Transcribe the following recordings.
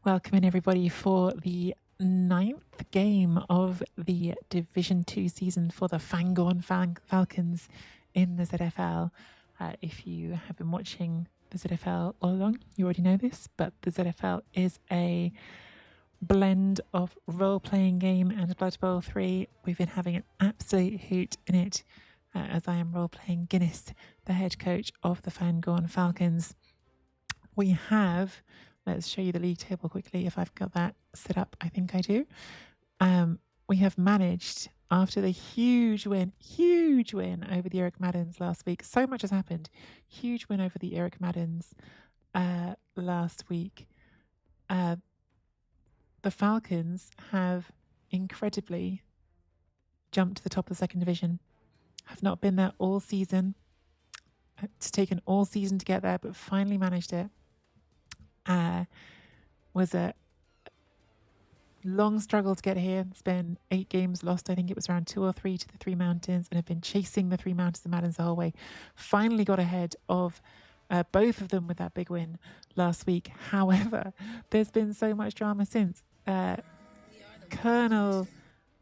Welcome in everybody for the 9th game of the Division 2 season for the Fangorn Falcons in the ZFL. If you have been watching the ZFL all along, you already know this, but the ZFL is a blend of role-playing game and Blood Bowl 3. We've been having an absolute hoot in it as I am role-playing Guinness, the head coach of the Fangorn Falcons. We have... Let's show you the league table quickly if I've got that set up. I think I do. We have managed, after the huge win over the Eric Maddens last week. So much has happened. Huge win over the Eric Maddens last week. The Falcons have incredibly jumped to the top of the second division. Have not been there all season. It's taken all season to get there, but finally managed it. Was a long struggle to get here. It's been 8 games lost. I think it was around 2 or 3 to the Three Mountains, and have been chasing the Three Mountains and Maddens the whole way. Finally got ahead of both of them with that big win last week. However, there's been so much drama since. Colonel,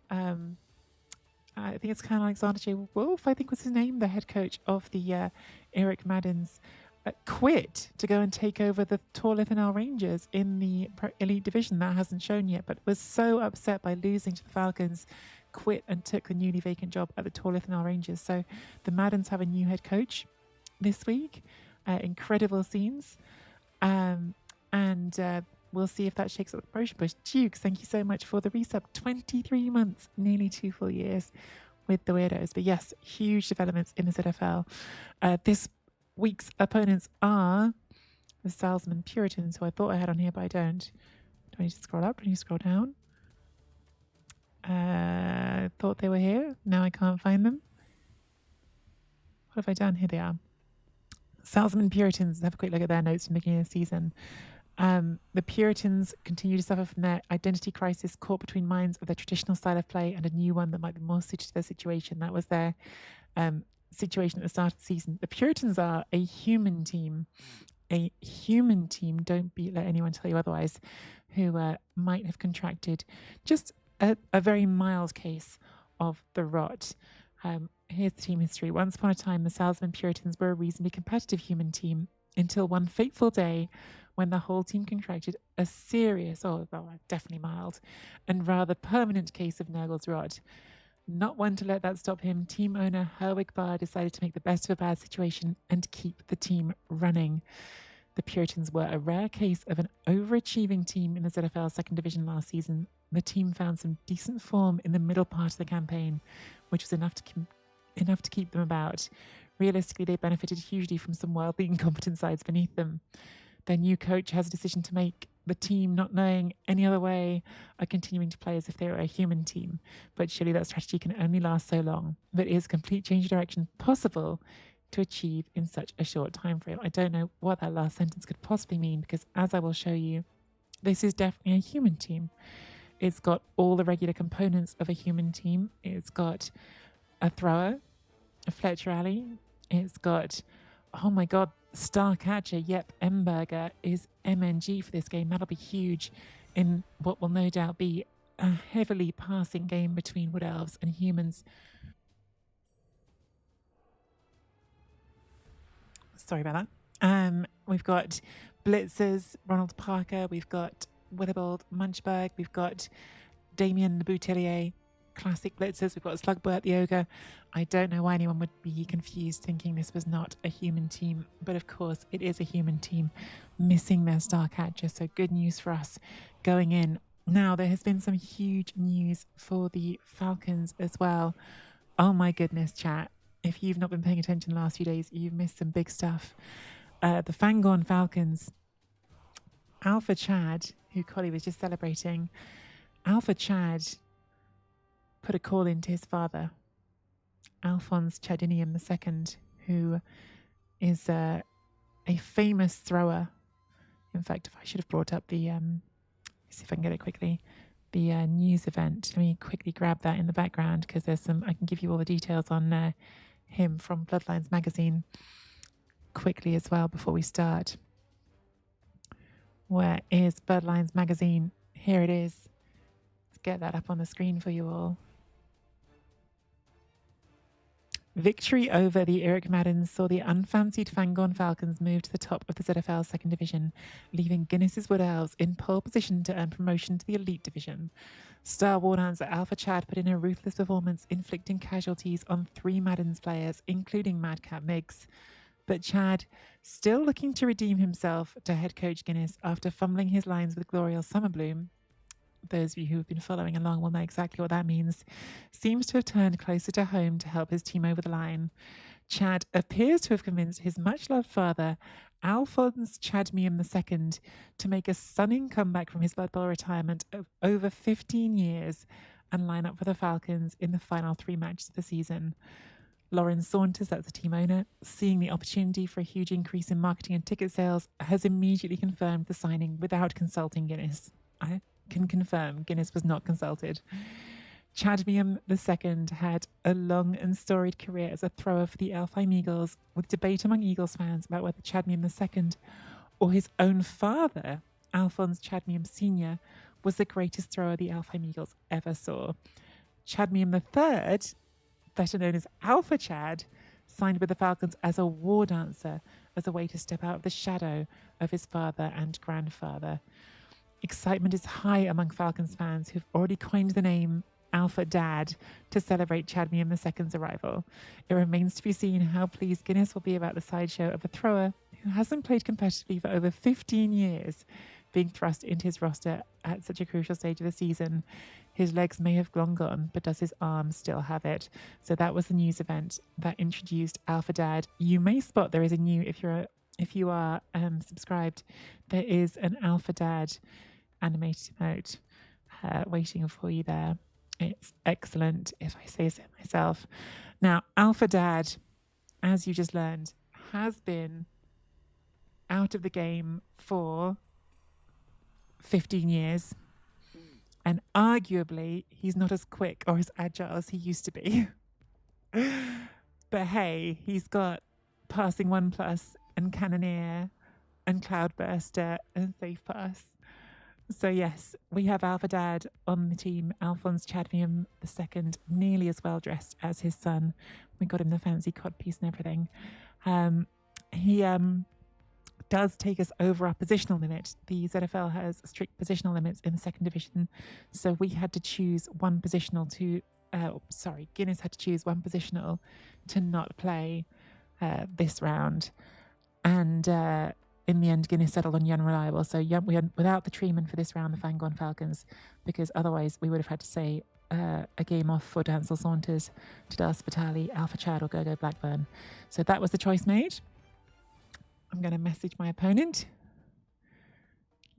I think it's Colonel Alexander J. Wolf, I think was his name, the head coach of the Eric Maddens, quit to go and take over the Torlithanel Rangers in the elite division. That hasn't shown yet, but was so upset by losing to the Falcons, quit and took the newly vacant job at the Torlithanel Rangers. So the Maddens have a new head coach this week. Incredible scenes. And we'll see if that shakes up the promotion push. Dukes, thank you so much for the resub. 23 months, nearly 2 full years with the Weirdos. But yes, huge developments in the ZFL. This week's opponents are the Salesman Puritans, who I thought I had on here, but I don't. Do I need to scroll up? Do I need to scroll down? I thought they were here. Now I can't find them. What have I done? Here they are. Salesman Puritans. Have a quick look at their notes from the beginning of the season. The Puritans continue to suffer from their identity crisis, caught between minds of their traditional style of play and a new one that might be more suited to their situation. That was their situation at the start of the season. The Puritans are a human team. A human team, don't let anyone tell you otherwise, who might have contracted just a very mild case of the rot. Here's the team history. Once upon a time, the Salesman Puritans were a reasonably competitive human team until one fateful day when the whole team contracted a serious, definitely mild, and rather permanent case of Nurgle's rot. Not one to let that stop him, team owner Herwig Barr decided to make the best of a bad situation and keep the team running. The Puritans were a rare case of an overachieving team in the ZFL second division last season. The team found some decent form in the middle part of the campaign, which was enough to keep them about. Realistically, they benefited hugely from some wildly incompetent sides beneath them. Their new coach has a decision to make. The team, not knowing any other way, are continuing to play as if they were a human team. But surely that strategy can only last so long. But is complete change of direction possible to achieve in such a short time frame? I don't know what that last sentence could possibly mean, because as I will show you, this is definitely a human team. It's got all the regular components of a human team. It's got a thrower, a Fletcher Alley. It's got, oh my God, star catcher. Yep, Emberger is MNG for this game. That'll be huge in what will no doubt be a heavily passing game between Wood Elves and humans. Sorry about that. We've got Blitzers, Ronald Parker. We've got Willibald Munchberg. We've got Damien the Boutillier, classic Blitzers. We've got Slugbert the Ogre. I don't know why anyone would be confused thinking this was not a human team, but of course it is a human team missing their star catcher. So good news for us going in. Now, there has been some huge news for the Falcons as well. Oh my goodness, chat. If you've not been paying attention the last few days, you've missed some big stuff. The Fangorn Falcons, Alpha Chad, who Collie was just celebrating, Alpha Chad put a call into his father, Alphonse Chadinium II, who is a famous thrower. In fact, if I should have brought up the, see if I can get it quickly, the news event. Let me quickly grab that in the background, because there's some, I can give you all the details on him from Bloodlines magazine quickly as well before we start. Where is Birdlines magazine? Here it is. Let's get that up on the screen for you all. Victory over the Eric Maddens saw the unfancied Fangorn Falcons move to the top of the ZFL second division, leaving Guinness's Wood Elves in pole position to earn promotion to the elite division. Star war dancer Alpha Chad put in a ruthless performance, inflicting casualties on 3 Maddens players, including Madcap Miggs. But Chad, still looking to redeem himself to head coach Guinness after fumbling his lines with Glorial Summerbloom, those of you who have been following along will know exactly what that means, seems to have turned closer to home to help his team over the line. Chad appears to have convinced his much-loved father, Alphonse Chadmium II, to make a stunning comeback from his Blood Bowl retirement of over 15 years and line up for the Falcons in the final 3 matches of the season. Lauren Saunders, that's the team owner, seeing the opportunity for a huge increase in marketing and ticket sales, has immediately confirmed the signing without consulting Guinness. I can confirm Guinness was not consulted. Chadmium II had a long and storied career as a thrower for the Elfheim Eagles, with debate among Eagles fans about whether Chadmium II or his own father, Alphonse Chadmium Sr., was the greatest thrower the Elfheim Eagles ever saw. Chadmium III, better known as Alpha Chad, signed with the Falcons as a war dancer as a way to step out of the shadow of his father and grandfather. Excitement is high among Falcons fans who've already coined the name Alpha Dad to celebrate Chadmium II's arrival. It remains to be seen how pleased Guinness will be about the sideshow of a thrower who hasn't played competitively for over 15 years being thrust into his roster at such a crucial stage of the season. His legs may have long gone, but does his arm still have it? So that was the news event that introduced Alpha Dad. You may spot there is a new, if you are subscribed, there is an Alpha Dad animated emote waiting for you there. It's excellent, if I say so myself. Now, Alpha Dad, as you just learned, has been out of the game for 15 years. And arguably, he's not as quick or as agile as he used to be. But hey, he's got Passing 1+ and Cannoneer and Cloudburster and Safe Pass. So yes, we have Alpha Dad on the team, Alphonse Chadmium II, nearly as well dressed as his son. We got him the fancy codpiece and everything. He does take us over our positional limit. The ZFL has strict positional limits in the second division, so we had to choose one positional to. Guinness had to choose one positional to not play this round, and in the end, Guinness settled on Young Reliable. So we had, without the treatment for this round, the Fangorn Falcons, because otherwise we would have had to say a game off for Dancel Saunders, Tadar Spitali, Alpha Chad, or Gogo Blackburn. So that was the choice made. I'm going to message my opponent,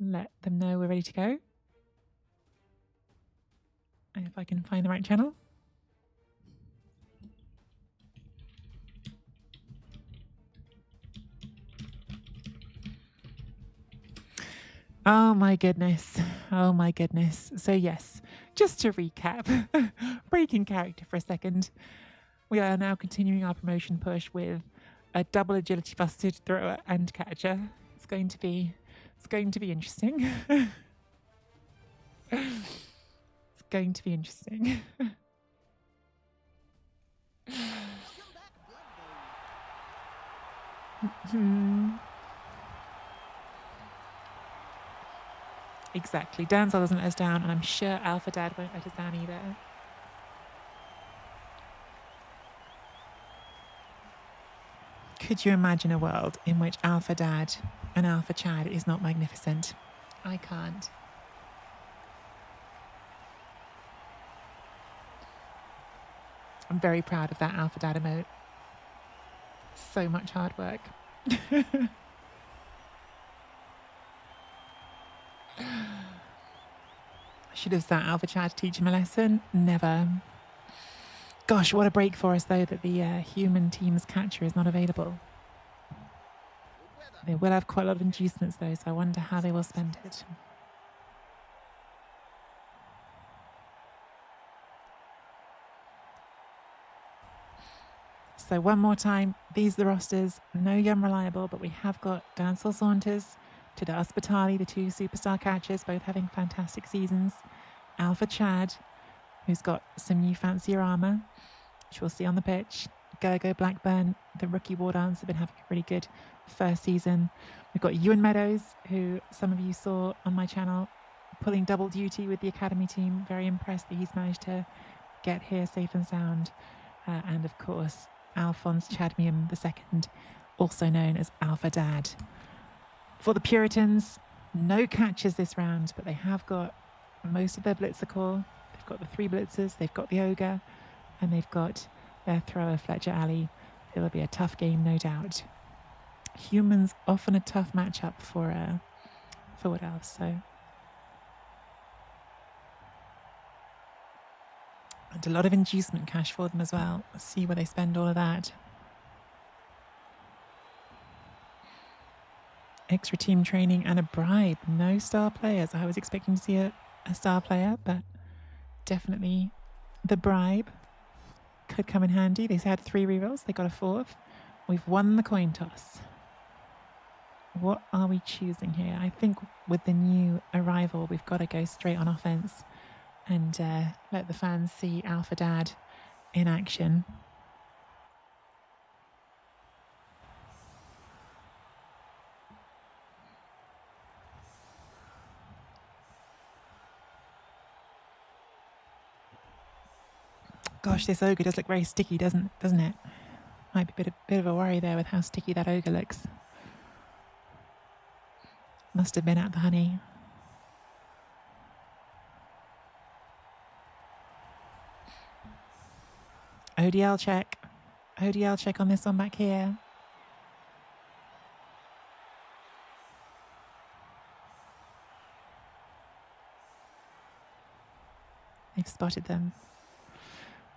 let them know we're ready to go. And if I can find the right channel. Oh my goodness. Oh my goodness. So yes, just to recap, breaking character for a second, we are now continuing our promotion push with a double agility busted thrower and catcher. It's going to be interesting. It's going to be interesting. Exactly. Danzel doesn't let us down, and I'm sure Alpha Dad won't let us down either. Could you imagine a world in which Alpha Dad and Alpha Chad is not magnificent? I can't. I'm very proud of that Alpha Dad emote. So much hard work. Should have sat Alpha Chad to teach him a lesson. Never. Gosh, what a break for us, though, that the human team's catcher is not available. They will have quite a lot of inducements, though, so I wonder how they will spend it. So one more time, these are the rosters. No Young Reliable, but we have got Dancel Saunders, to the Asbatali, the two superstar catchers, both having fantastic seasons. Alpha Chad, who's got some new fancier armour, which we'll see on the pitch. Gergo Blackburn, the rookie war dance, have been having a really good first season. We've got Ewan Meadows, who some of you saw on my channel, pulling double duty with the academy team. Very impressed that he's managed to get here safe and sound. And of course, Alphonse Chadmium II, also known as Alpha Dad. For the Puritans, no catches this round, but they have got most of their blitzer core. They've got the 3 blitzers, they've got the ogre, and they've got their thrower Fletcher Alley. It'll be a tough game, no doubt. Humans often a tough matchup for Wood Elves, so. And a lot of inducement cash for them as well. Let's see where they spend all of that. Extra team training and a bribe. No star players. I was expecting to see a star player, but definitely the bribe could come in handy. They had 3 rerolls. They got a 4th. We've won the coin toss. What are we choosing here? I think with the new arrival, we've got to go straight on offense and let the fans see Alpha Dad in action. Gosh, this ogre does look very sticky, doesn't it? Might be a bit of a worry there with how sticky that ogre looks. Must have been at the honey. ODL check. ODL check on this one back here. They've spotted them.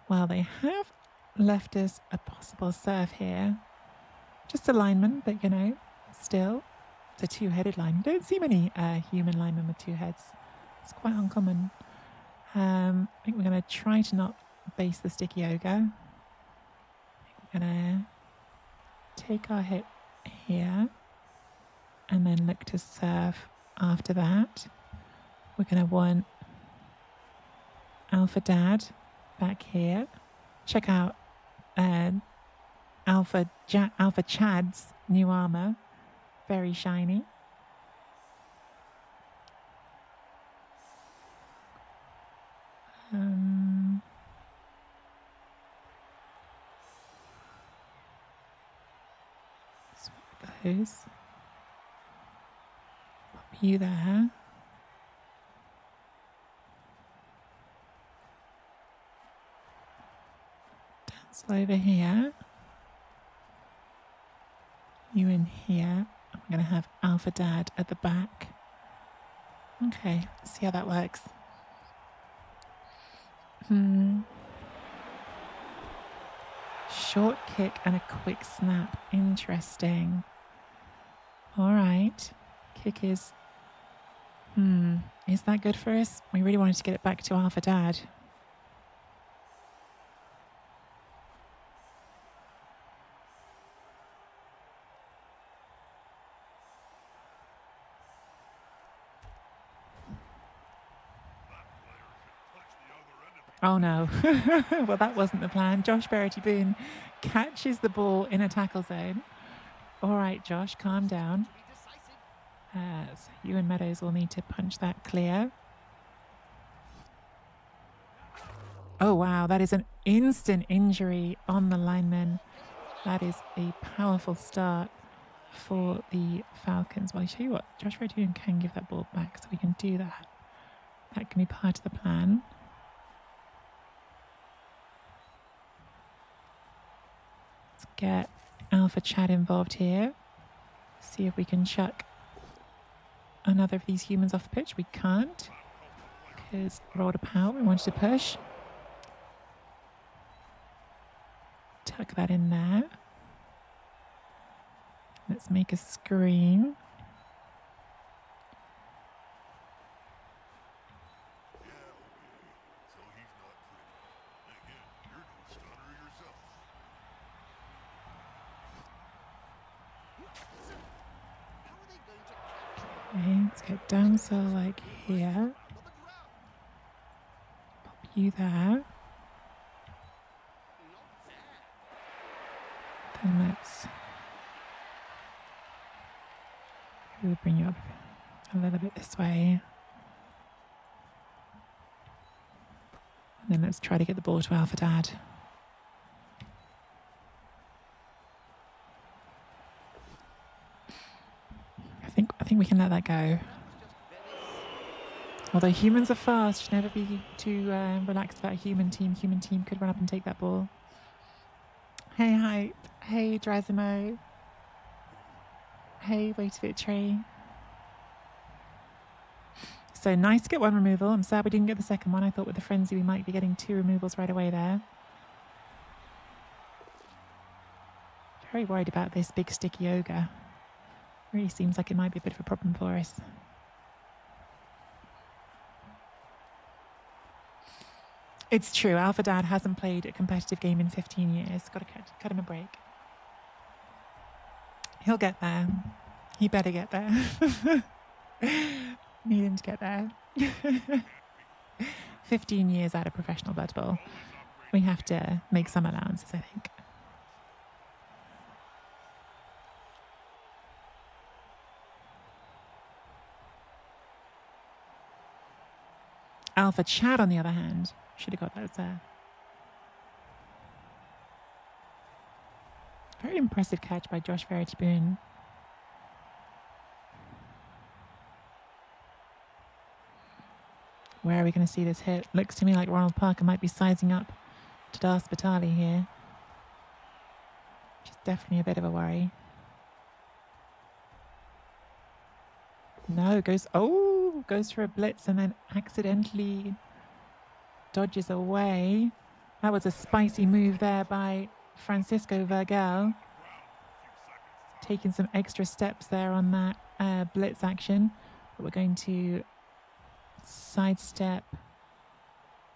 Well, they have left us a possible serve here. Just a lineman, but you know, still, it's a 2-headed lineman. You don't see many human linemen with 2 heads. It's quite uncommon. I think we're going to try to not base the sticky ogre. I think we're going to take our hit here and then look to serve after that. We're going to want Alpha Dad back here. Check out Alpha Chad's new armor. Very shiny. Swap those. Pop you there. Over here, you in here. I'm going to have Alpha Dad at the back. Okay, let's see how that works. Short kick and a quick snap. Interesting. All right. Kick is... Is that good for us? We really wanted to get it back to Alpha Dad. Oh no. Well, that wasn't the plan. Josh Berety-Boone catches the ball in a tackle zone. All right, Josh, calm down. So Ewan Meadows will need to punch that clear. Oh wow, that is an instant injury on the lineman. That is a powerful start for the Falcons. Well, I tell you what, Josh Berety-Boone can give that ball back, so we can do that. That can be part of the plan. Get Alpha Chad involved here. See if we can chuck another of these humans off the pitch. We can't because Raw to Power, we wanted to push. Tuck that in there. Let's make a screen. Okay, let's get down so like here. Pop you there. Then let's maybe bring you up a little bit this way. And then let's try to get the ball to Alpha Dad. I think we can let that go. Although humans are fast, should never be too relaxed about a human team. Human team could run up and take that ball. Hey, Hype. Hey, Drazimo. Hey, BB3. So nice to get one removal. I'm sad we didn't get the second one. I thought with the frenzy we might be getting 2 removals right away there. Very worried about this big sticky ogre. Really seems like it might be a bit of a problem for us. It's true, Alpha Dad hasn't played a competitive game in 15 years. Got to cut him a break. He'll get there. He better get there. Need him to get there. 15 years out of professional Blood Bowl. We have to make some allowances, I think. Alpha Chad, on the other hand, should have got that there. Very impressive catch by Josh Verity Boone. Where are we going to see this hit? Looks to me like Ronald Parker might be sizing up to Das Batali here. Which is definitely a bit of a worry. No, goes for a blitz and then accidentally dodges away. That was a spicy move there by Francisco Vergel. Taking some extra steps there on that blitz action. But we're going to sidestep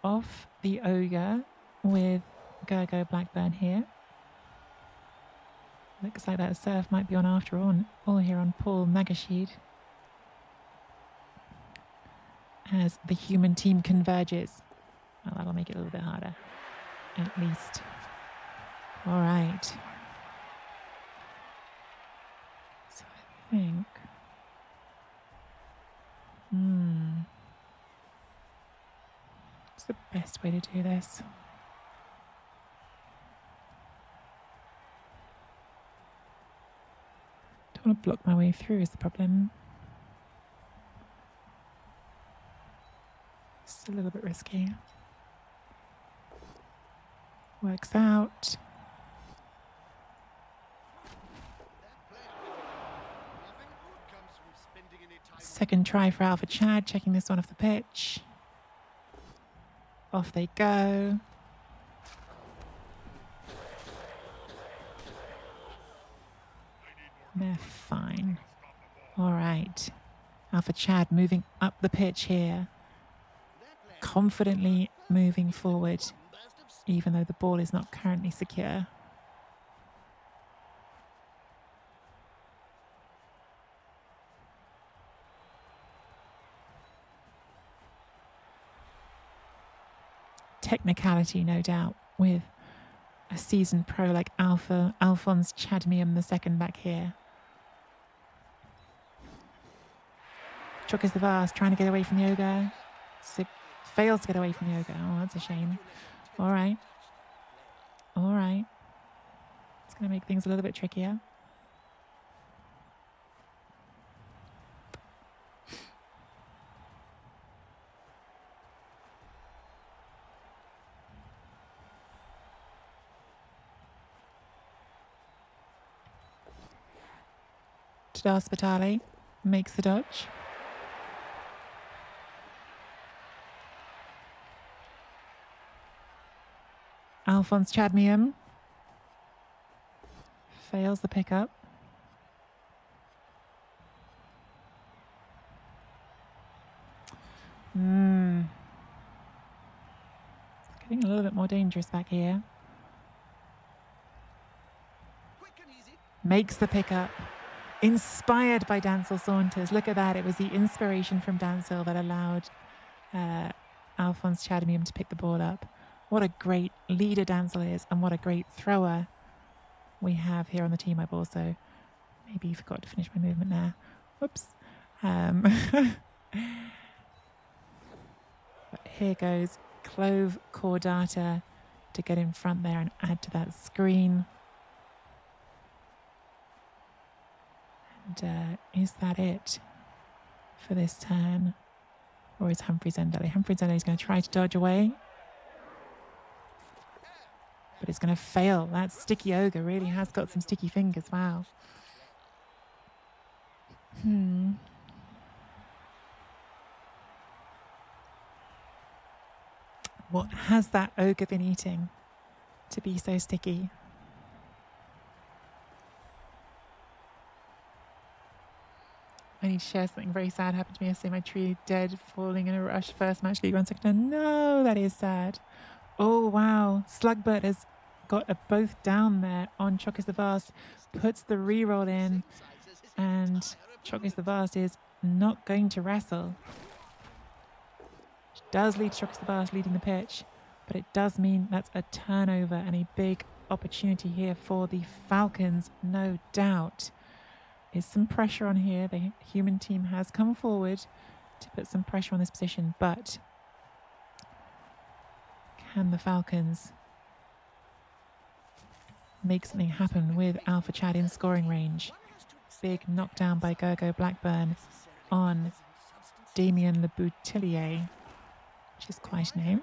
off the ogre with Gergo Blackburn here. Looks like that surf might be on after all here on Paul Nagashid. As the human team converges. Well, that'll make it a little bit harder, at least. All right. So I think... what's the best way to do this? Don't want to block my way through is the problem. It's a little bit risky. Works out. Second try for Alpha Chad, checking this one off the pitch. Off they go. They're fine. All right. Alpha Chad moving up the pitch here. Confidently moving forward, even though the ball is not currently secure. Technicality, no doubt, with a seasoned pro like Alphonse Chadmium II back here. Chuck the vast, trying to get away from the ogre. Fails to get away from the ogre. Oh, that's a shame. All right. All right. It's going to make things a little bit trickier. Das Batali makes the dodge. Alphonse Chadmium fails the pickup. It's getting a little bit more dangerous back here. Makes the pickup. Inspired by Dancel Saunders. Look at that. It was the inspiration from Dancel that allowed Alphonse Chadmium to pick the ball up. What a great leader Dancel is, and what a great thrower we have here on the team. I've also maybe forgot to finish my movement there. Whoops. But here goes Clove Cordata to get in front there and add to that screen. And is that it for this turn? Or is Humphrey Zendeli? Humphrey Zendeli is going to try to dodge away. But it's going to fail. That sticky ogre really has got some sticky fingers. Wow. What has that ogre been eating to be so sticky? I need to share something very sad happened to me yesterday. My tree dead, falling in a rush. First match league 1 second. No, that is sad. Oh, wow. Slugbert has got a both down there on Chocus the Vast. Puts the reroll in. And Chocus the Vast is not going to wrestle. Which does lead to Chocus the Vast leading the pitch. But it does mean that's a turnover and a big opportunity here for the Falcons, no doubt. There's some pressure on here. The human team has come forward to put some pressure on this position, but can the Falcons make something happen with Alpha Chad in scoring range? Big knockdown by Gergo Blackburn on Damien Le Boutillier, which is quite a name.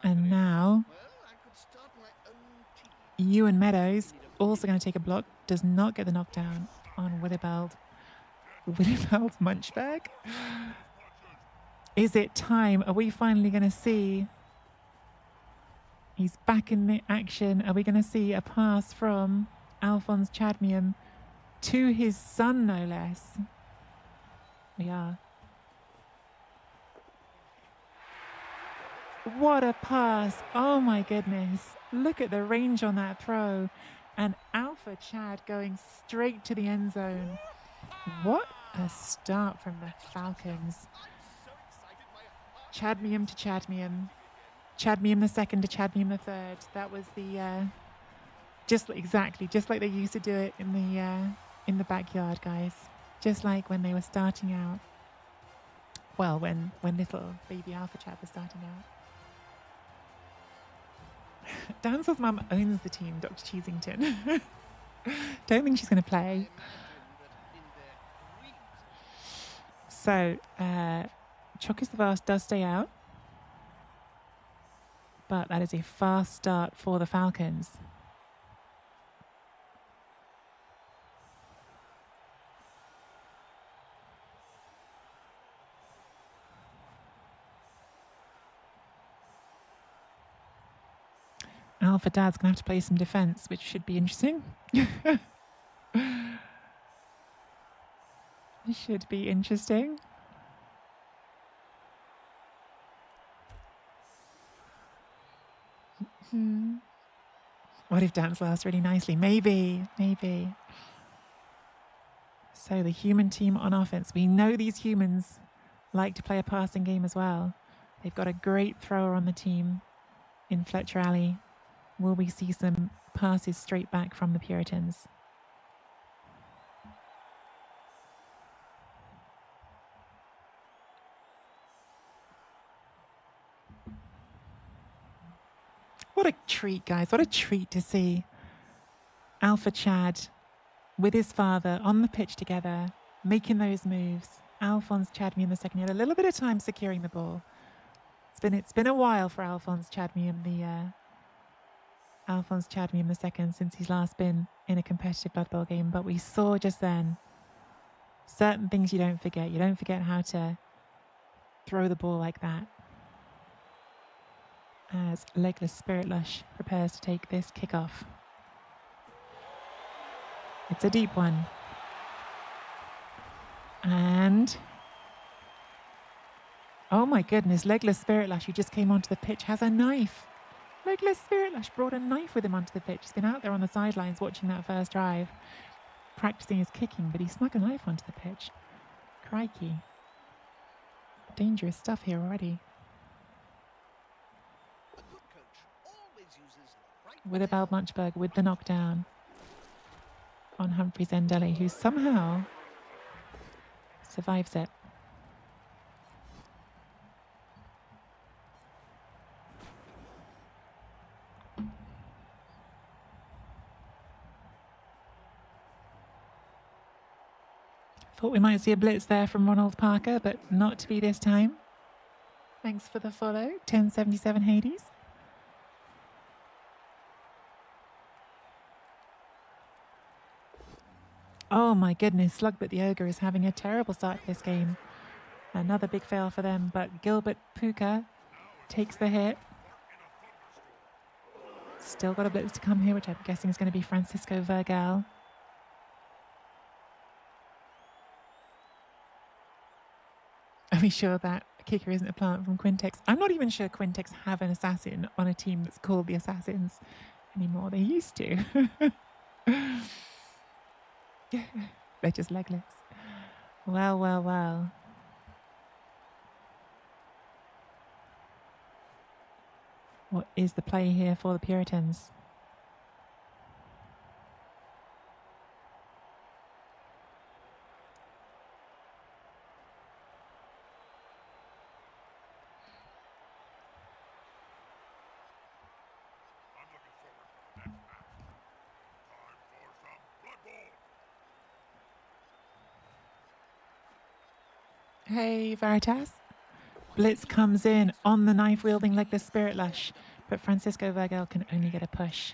And now Ewan Meadows also going to take a block, does not get the knockdown on Willibald Munchberg. Is it time? Are we finally going to see? He's back in the action. Are we going to see a pass from Alphonse Chadmium to his son, no less? We are. What a pass. Oh my goodness. Look at the range on that throw. And Alpha Chad going straight to the end zone. What a start from the Falcons. Chadmium to Chadmium. Chadmium the second to Chadmium the third. That was the just like they used to do it in the backyard, guys. Just like when they were starting out. Well, when little baby Alpha Chad was starting out. Dancel's mum owns the team, Dr. Cheesington. Don't think she's going to play. So, Chocus the Vast does stay out. But that is a fast start for the Falcons. Alpha Dad's going to have to play some defence, which should be interesting. It should be interesting. What if Dance lasts really nicely? Maybe. So the human team on offense. We know these humans like to play a passing game as well. They've got a great thrower on the team in Fletcher Alley. Will we see some passes straight back from the Puritans? What a treat, guys. What a treat to see Alpha Chad with his father on the pitch together, making those moves. Alphonse Chadmium the second. He had a little bit of time securing the ball. It's been a while for Alphonse Chadmium, Alphonse Chadmium II, since he's last been in a competitive Blood Bowl game. But we saw just then certain things you don't forget. You don't forget how to throw the ball like that. As Legless Spirit Lush prepares to take this kickoff. It's a deep one. And oh my goodness, Legless Spirit Lush, who just came onto the pitch, has a knife. Legless Spirit Lash brought a knife with him onto the pitch. He's been out there on the sidelines watching that first drive, practicing his kicking, but he snuck a knife onto the pitch. Crikey. Dangerous stuff here already. Willibald Munchberg with the knockdown on Humphrey Zendelli, who somehow survives it. Thought we might see a blitz there from Ronald Parker, but not to be this time. Thanks for the follow, 1077 Hades. Oh my goodness, Slugbert the Ogre is having a terrible start to this game. Another big fail for them, but Gilbert Puka takes the hit. Still got a blitz to come here, which I'm guessing is going to be Francisco Vergel. Are we sure that kicker isn't a plant from Quintex? I'm not even sure Quintex have an assassin on a team that's called the Assassins anymore. They used to. They're just legless. Well, well, well. What is the play here for the Puritans? Hey, Veritas. Blitz comes in on the knife-wielding legless Spirit Lush, but Francisco Vergel can only get a push.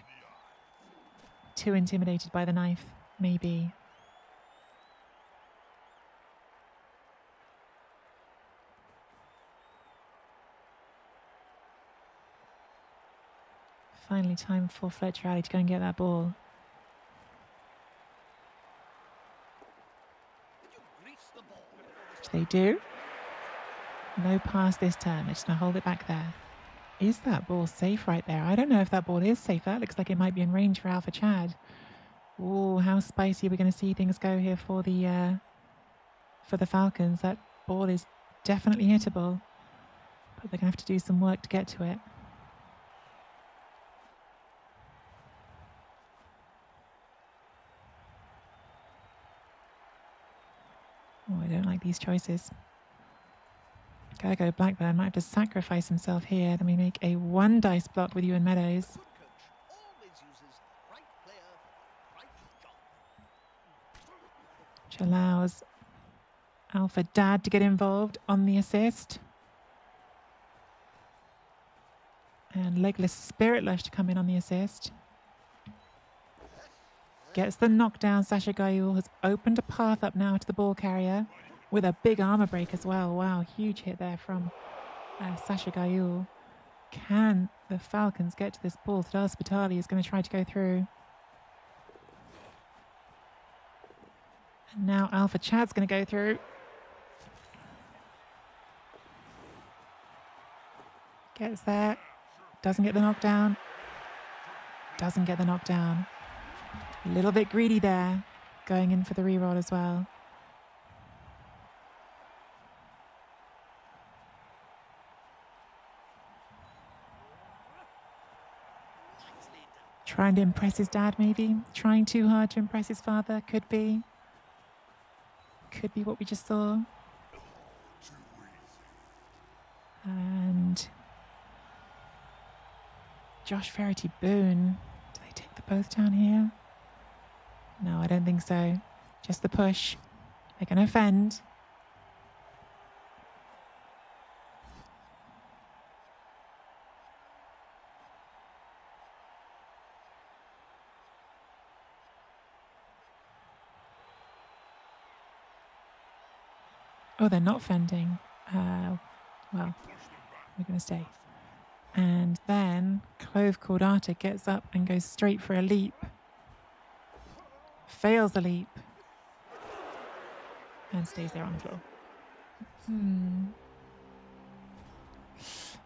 Too intimidated by the knife, maybe. Finally time for Fletcher Alley to go and get that ball. Which they do. No pass this turn. They're just going to hold it back there. Is that ball safe right there? I don't know if that ball is safe. That looks like it might be in range for Alpha Chad. Oh, how spicy are we going to see things go here for the Falcons? That ball is definitely hittable, but they're going to have to do some work to get to it. Oh, I don't like these choices. Gotta go Blackburn. Might have to sacrifice himself here. Then we make a one dice block with Ewan Meadows. Which allows Alpha Dad to get involved on the assist. And Legless Spirit Lush to come in on the assist. Gets the knockdown. Sasha Gayoul has opened a path up now to the ball carrier with a big armor break as well. Wow, huge hit there from Sasha Gayoul. Can the Falcons get to this ball? Tadar Spitali is going to try to go through. And now Alpha Chad's going to go through. Gets there. Doesn't get the knockdown. Doesn't get the knockdown. A little bit greedy there. Going in for the reroll as well. Trying to impress his dad, maybe. Trying too hard to impress his father. Could be. Could be what we just saw. And Josh Verity Boone. Do they take the both down here? No, I don't think so. Just the push. They're going to offend. Oh, they're not fending. Well, we're going to stay. And then Clove Cordata gets up and goes straight for a leap. Fails the leap. And stays there on the floor.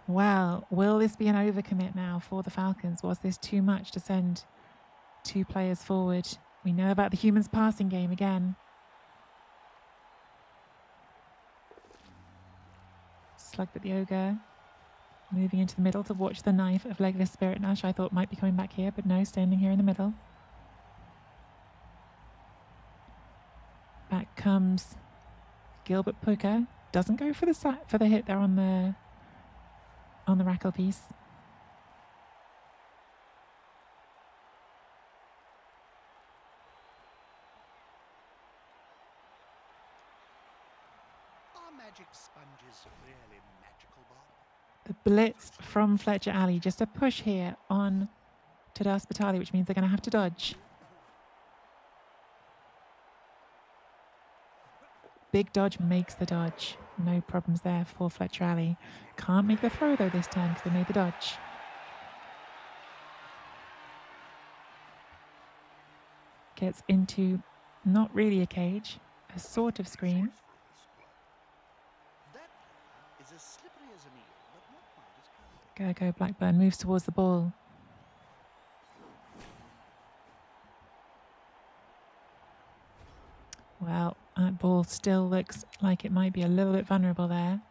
Well, will this be an overcommit now for the Falcons? Was this too much to send 2 players forward? We know about the humans passing game again. Slug but the ogre moving into the middle to watch the knife of Legless Spirit Nash. I thought might be coming back here, but no, standing here in the middle. Back comes Gilbert Puka. Doesn't go for the hit there on the rackle piece. Are magic sponges really magical, Bob? The blitz from Fletcher Alley. Just a push here on Tadar Spitali, which means they're going to have to dodge. Big dodge makes the dodge. No problems there for Fletcher Alley. Can't make the throw though this time because they made the dodge. Gets into not really a cage, a sort of screen. That is as slippery as an eel, but not quite as Go Blackburn moves towards the ball. Well, that ball still looks like it might be a little bit vulnerable there.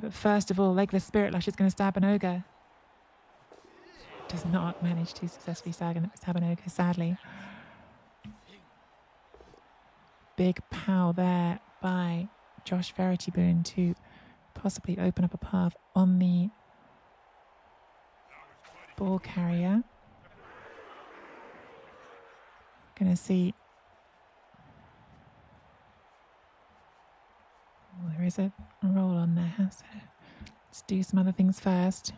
But first of all, Legless Spirit Lash is going to stab an ogre. Does not manage to successfully stab an ogre, sadly. Big pow there by Josh Verity-Boone to possibly open up a path on the ball carrier. Going to see. Oh, there is a roll on there, so let's do some other things first.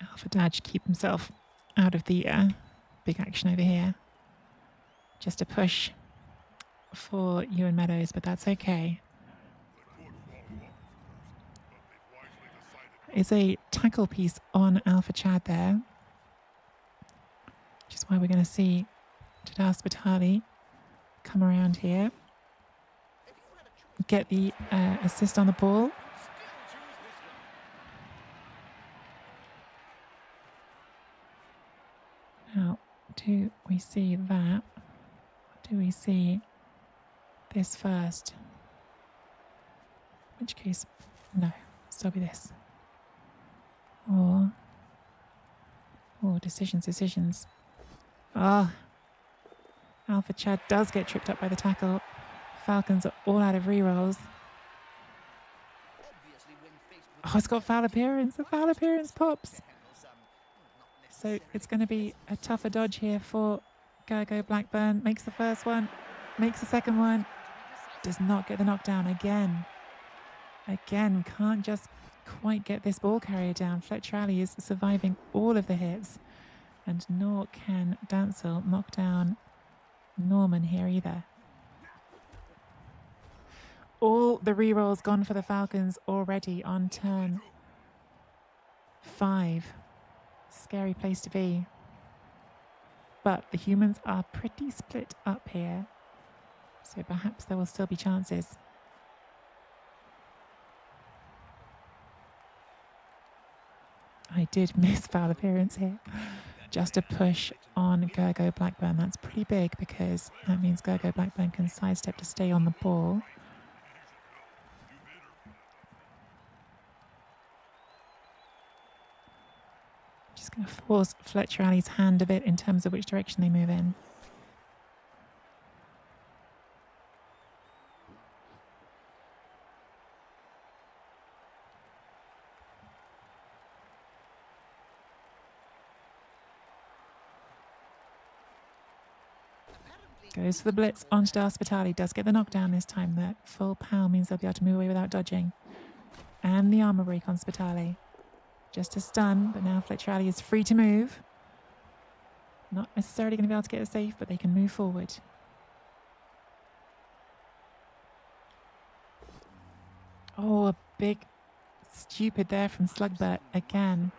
Alpha Dodge keep himself out of the big action over here. Just a push for Ewan Meadows, but that's okay. It's a tackle piece on Alpha Chad there, which is why we're going to see Tadar Spitali come around here, get the assist on the ball. Now, do we see that? Or do we see this first? In which case, no, still be this. Or decisions. Oh, Alpha Chad does get tripped up by the tackle. Falcons are all out of rerolls. Oh, it's got foul appearance. The foul appearance pops. So it's going to be a tougher dodge here for Go Blackburn. Makes the first one, makes the second one. Does not get the knockdown again. Again, can't just quite get this ball carrier down. Fletcher Alley is surviving all of the hits, and nor can Dancel knock down Norman here either. All the rerolls gone for the Falcons already on turn 5. Scary place to be. But the humans are pretty split up here, so perhaps there will still be chances. I did miss foul appearance here. Just a push on Gergo Blackburn. That's pretty big because that means Gergo Blackburn can sidestep to stay on the ball. Just going to force Fletcher Alley's hand a bit in terms of which direction they move in. Goes for the blitz on Tadar Spitali. Does get the knockdown this time. That full pow means they'll be able to move away without dodging. And the armor break on Spitali. Just a stun, but now Fletcher Alley is free to move. Not necessarily going to be able to get a safe, but they can move forward. Oh, a big stupid there from Slugbert again.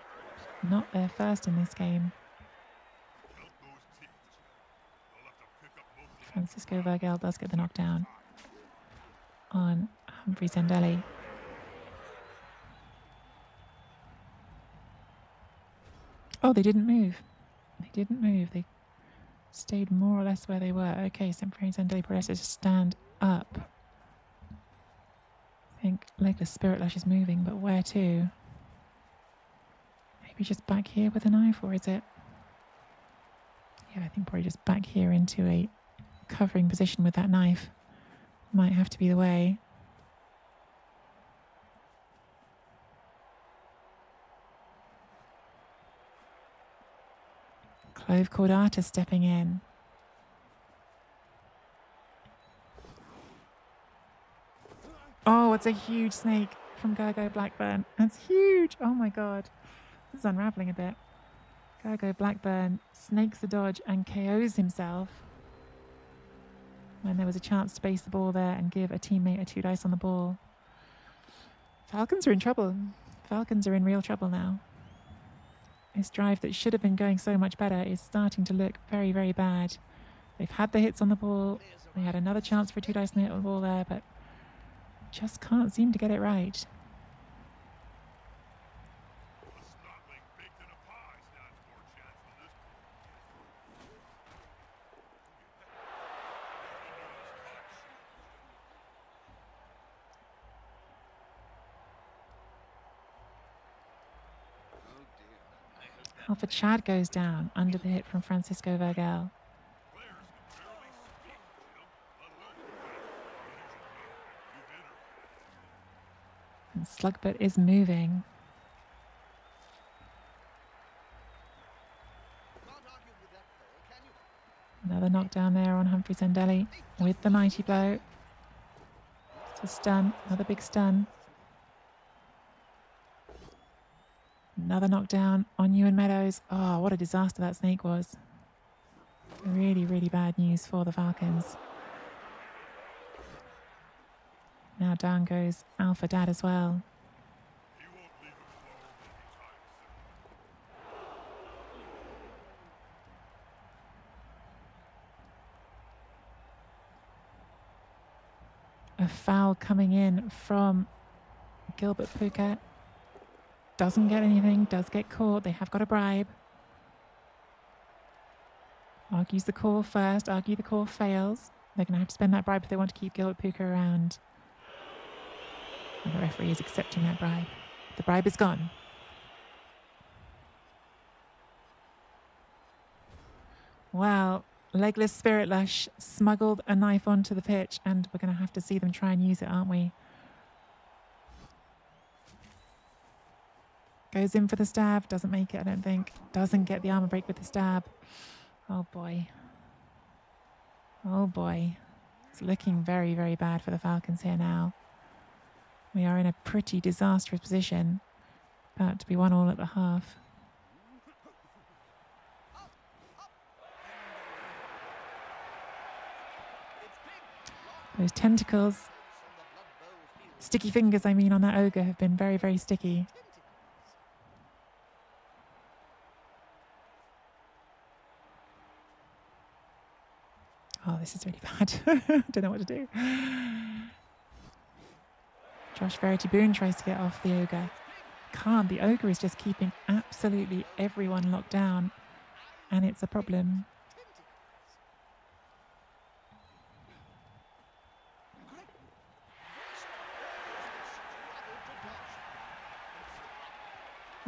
Not their first in this game. Francisco Vergel does get the knockdown on Humphrey Zendelli. Oh, they didn't move. They didn't move. They stayed more or less where they were. Okay, Humphrey Zendelli progresses to stand up. I think Legless Spirit Lash is moving, but where to? Maybe just back here with a knife, or is it? Yeah, I think probably just back here into a covering position with that knife. Might have to be the way. Clove Cordata stepping in. Oh, it's a huge snake from Gergo Blackburn. That's huge. Oh my god. This is unraveling a bit. Gergo Blackburn snakes a dodge and KOs himself when there was a chance to base the ball there and give a teammate a 2 dice on the ball. Falcons are in trouble. Falcons are in real trouble now. This drive that should have been going so much better is starting to look very, very bad. They've had the hits on the ball. They had another chance for a 2 dice hit on the ball there, but just can't seem to get it right. Alpha Chad goes down under the hit from Francisco Vergel. And Slugbert is moving. Another knockdown there on Humphrey Zendelli with the mighty blow. It's a stun, another big stun. Another knockdown on Ewan Meadows. Oh, what a disaster that snake was. Really, really bad news for the Falcons. Now down goes Alpha Dad as well. A foul coming in from Gilbert Puka. Doesn't get anything, does get caught. They have got a bribe. Argues the call first, argue the call fails. They're going to have to spend that bribe if they want to keep Gilbert Puka around. And the referee is accepting that bribe. The bribe is gone. Wow, Legless Spirit Lush smuggled a knife onto the pitch, and we're going to have to see them try and use it, aren't we? Goes in for the stab, doesn't make it, I don't think. Doesn't get the armor break with the stab. Oh boy. Oh boy. It's looking very, very bad for the Falcons here now. We are in a pretty disastrous position. About to be 1-1 at the half. Those tentacles, sticky fingers I mean, on that ogre have been very, very sticky. Oh, this is really bad. Don't know what to do. Josh Verity Boone tries to get off the ogre. Can't. The ogre is just keeping absolutely everyone locked down, and it's a problem.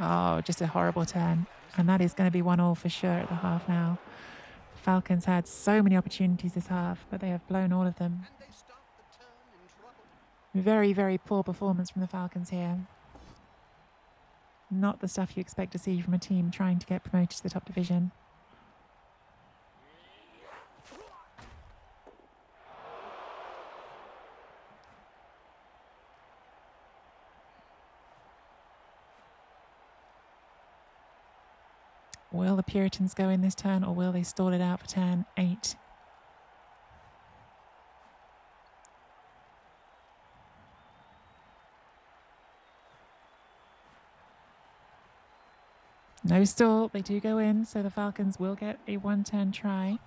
Oh, just a horrible turn. And that is going to be 1-1 for sure at the half now. Falcons had so many opportunities this half, but they have blown all of them. Very, very poor performance from the Falcons here. Not the stuff you expect to see from a team trying to get promoted to the top division. Will the Puritans go in this turn, or will they stall it out for turn 8? No stall, they do go in, so the Falcons will get a 1-turn try.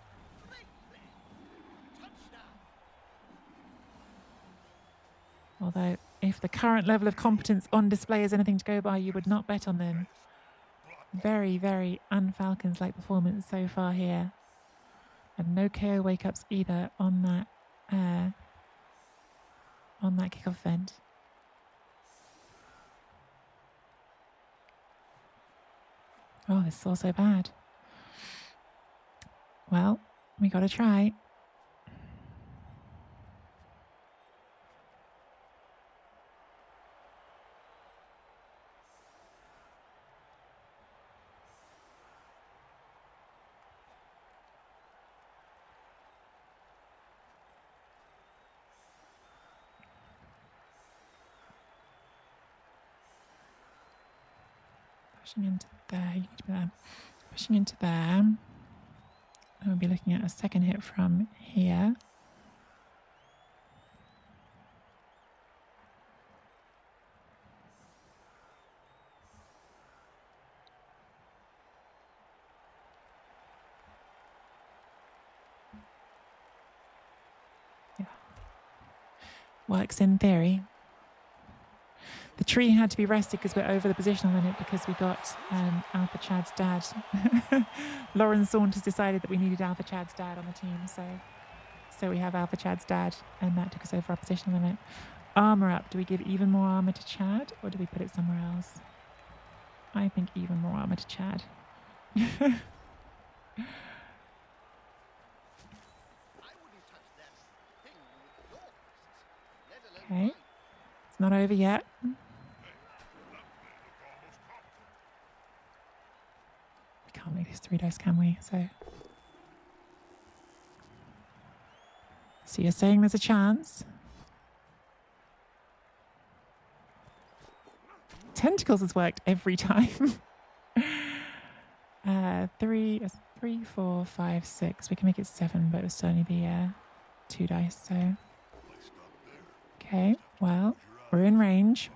Although, if the current level of competence on display is anything to go by, you would not bet on them. Very, very un-Falcons-like performance so far here. And no KO wake-ups either on that kickoff event. Oh, this is all so bad. Well, we got to try. Pushing into there, you need to be there. Pushing into there. And we'll be looking at a second hit from here. Yeah. Works in theory. The tree had to be rested because we're over the positional limit because we got Alpha Chad's dad. Lauren Saunders decided that we needed Alpha Chad's dad on the team, so we have Alpha Chad's dad, and that took us over our positional limit. Armor up. Do we give even more armor to Chad, or do we put it somewhere else? I think even more armor to Chad. Okay, it's not over yet. We can't make this 3 dice, can we? So you're saying there's a chance? Tentacles has worked every time. 3, 4, 5, 6. We can make it 7, but it would still only be 2 dice. So, okay. Well, we're in range.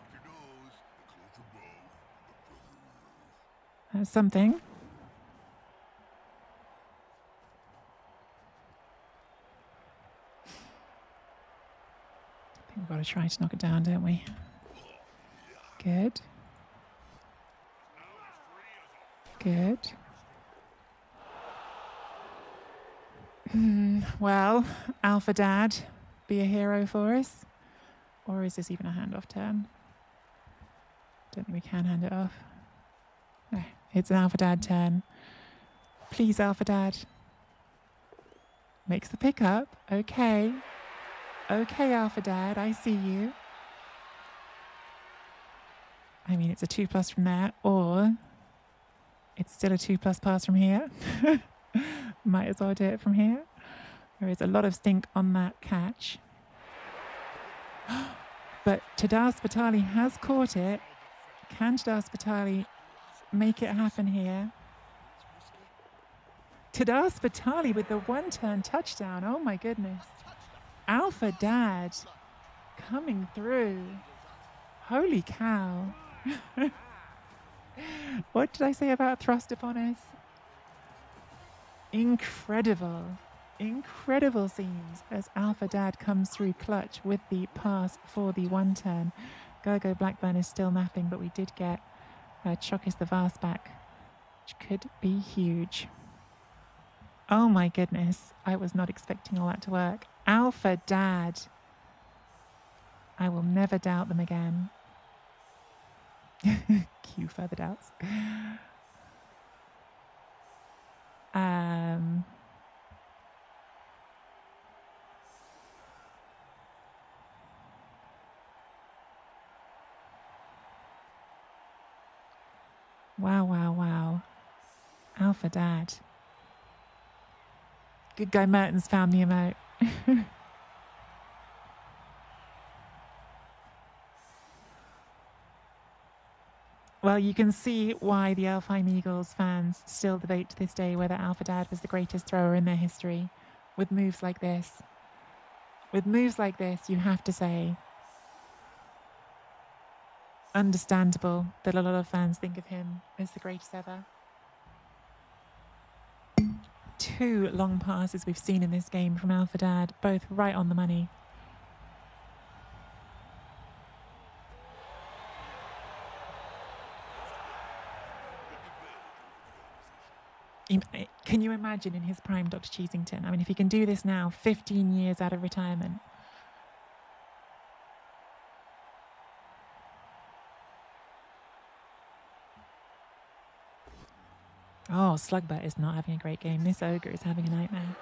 That's something. I think we've got to try to knock it down, don't we? Good. Good. Well, Alpha Dad, be a hero for us. Or is this even a handoff turn? Don't think we can hand it off. No, it's an Alpha Dad turn. Please, Alpha Dad. Makes the pickup. Okay. Okay, Alpha Dad, I see you. I mean, it's a 2+ from there, or it's still a 2+ pass from here. Might as well do it from here. There is a lot of stink on that catch. But Tadar Spitali has caught it. Can Tadar Spitali make it happen here? Tadar Spitali with the 1-turn touchdown. Oh my goodness. Alpha Dad coming through. Holy cow. What did I say about thrust upon us? Incredible. Incredible scenes as Alpha Dad comes through clutch with the pass for the 1-turn. Go Blackburn is still napping, but we did get Chokis the Vast back, which could be huge. Oh my goodness. I was not expecting all that to work. Alpha Dad. I will never doubt them again. Cue further doubts. Wow. Alpha Dad. Good guy Mertens found the emote. Well, you can see why the Alfheim Eagles fans still debate to this day whether Alpha Dad was the greatest thrower in their history. With moves like this. With moves like this, you have to say, understandable that a lot of fans think of him as the greatest ever. 2 long passes we've seen in this game from Alpha Dad, both right on the money. Can you imagine in his prime Dr. Cheesington? I mean, if he can do this now, 15 years out of retirement. Oh, Slugbutt is not having a great game. This Ogre is having a nightmare.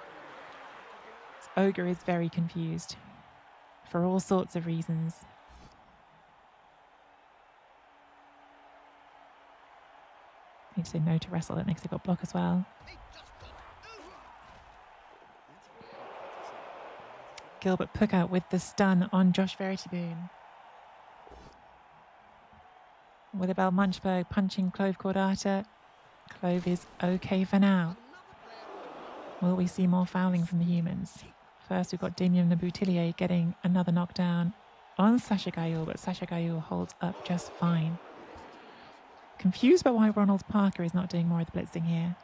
This Ogre is very confused for all sorts of reasons. Need to say no to wrestle. That makes it got block as well. Gilbert Pookout with the stun on Josh Veritiboon. Willibald Munchberg punching Clove Cordata. Clove is okay for now. Will we see more fouling from the humans? First, we've got Damien Le Boutillier getting another knockdown on Sasha Gayul, but Sasha Gayul holds up just fine. Confused by why Ronald Parker is not doing more of the blitzing here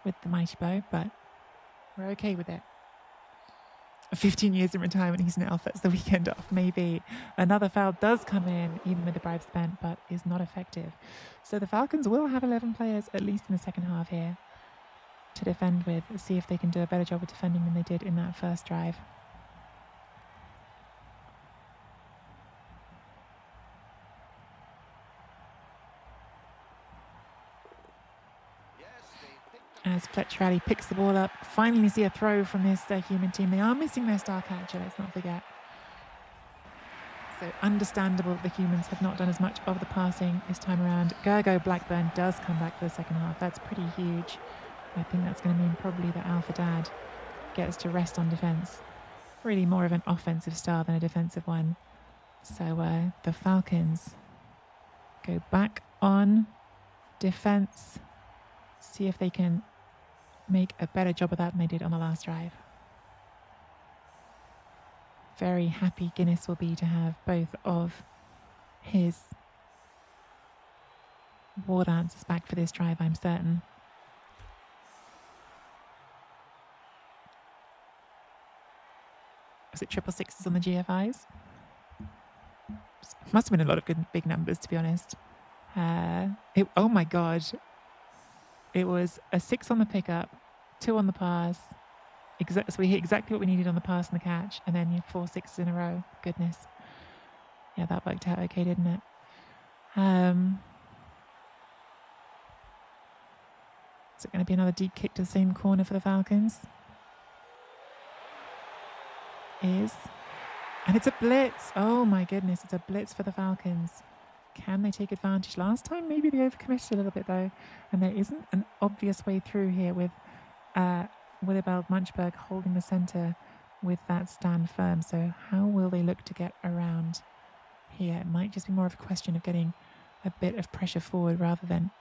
with the Mighty Bow, but we're okay with it. 15 years in retirement, he's now, that's the weekend off. Maybe another foul does come in, even with the bribe spent, but is not effective. So the Falcons will have 11 players, at least in the second half here, to defend with. See if they can do a better job of defending than they did in that first drive. As Fletcher Alley picks the ball up, finally see a throw from this human team. They are missing their star catcher, let's not forget. So understandable that the humans have not done as much of the passing this time around. Gergo Blackburn does come back for the second half. That's pretty huge. I think that's going to mean probably that Alpha Dad gets to rest on defence. Really more of an offensive style than a defensive one. So the Falcons go back on defence. See if they can make a better job of that than they did on the last drive. Very happy Guinness will be to have both of his war dancers back for this drive, I'm certain. Was it 666s on the GFIs? Must have been a lot of good big numbers, to be honest. Oh my God. It was a 6 on the pickup, 2 on the pass. So we hit exactly what we needed on the pass and the catch, and then 4 6s in a row. Goodness. Yeah, that worked out okay, didn't it? Is it going to be another deep kick to the same corner for the Falcons? And it's a blitz. Oh my goodness, it's a blitz for the Falcons. Can they take advantage? Last time, maybe they overcommitted a little bit, though. And there isn't an obvious way through here with Willibald Munchberg holding the centre with that stand firm. So how will they look to get around here? It might just be more of a question of getting a bit of pressure forward rather than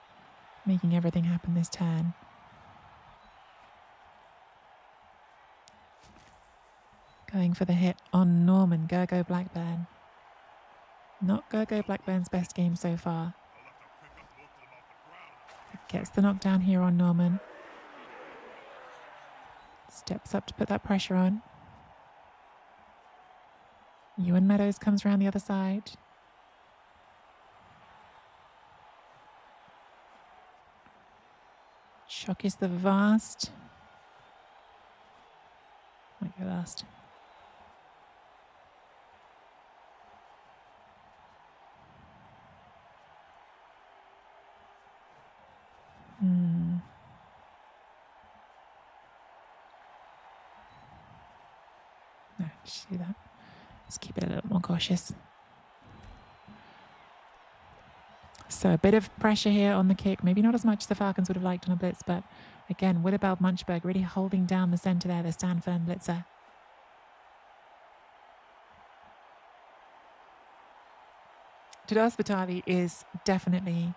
making everything happen this turn. Going for the hit on Norman, Gergo Blackburn. Not Gergo Blackburn's best game so far. Gets the knockdown here on Norman. Steps up to put that pressure on. Ewan Meadows comes around the other side. Shock is the vast. Might go last. No, just do that. Let's keep it a little more cautious. So a bit of pressure here on the kick. Maybe not as much as the Falcons would have liked on a blitz, but again, Willibald Munchberg really holding down the centre there, the stand firm blitzer. Tadeusz Vitali is definitely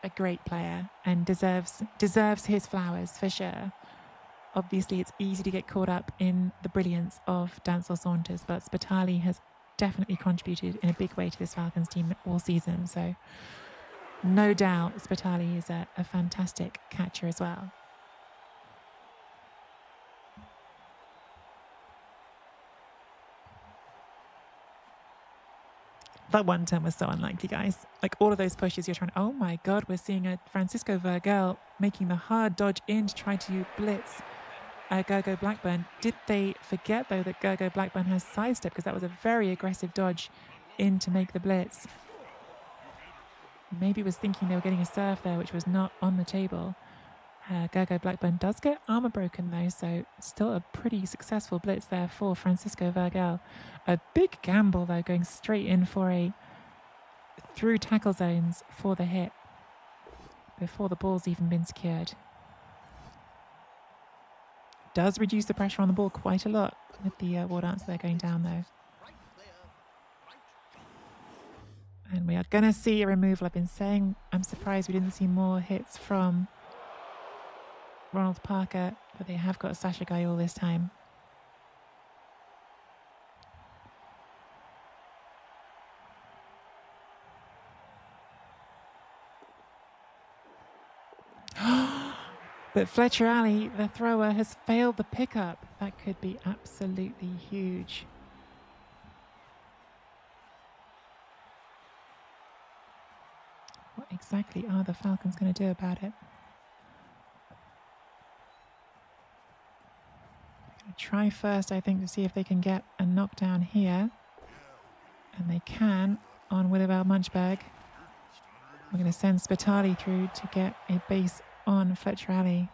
a great player and deserves his flowers for sure. Obviously, it's easy to get caught up in the brilliance of Dancel Saunders, but Spitali has definitely contributed in a big way to this Falcons team all season. So no doubt Spitali is a fantastic catcher as well. That one turn was so unlikely, guys. Like all of those pushes you're trying. Oh my God, we're seeing a Francisco Vergel making the hard dodge in to try to blitz Gergo Blackburn. Did they forget, though, that Gergo Blackburn has sidestep? Because that was a very aggressive dodge in to make the blitz. Maybe was thinking they were getting a serve there, which was not on the table. Gergo Blackburn does get armor broken, though, so still a pretty successful blitz there for Francisco Vergel. A big gamble, though, going straight in for a through tackle zones for the hit before the ball's even been secured. Does reduce the pressure on the ball quite a lot with the war dancer there going down, though. And we are going to see a removal. I've been saying I'm surprised we didn't see more hits from Ronald Parker, but they have got Sasha Gayol this time. But Fletcher Alley, the thrower, has failed the pickup. That could be absolutely huge. What exactly are the Falcons going to do about it? They're going to try first, I think, to see if they can get a knockdown here. And they can on Willibald Munchberg. We're going to send Spitali through to get a base on Fletcher Alley.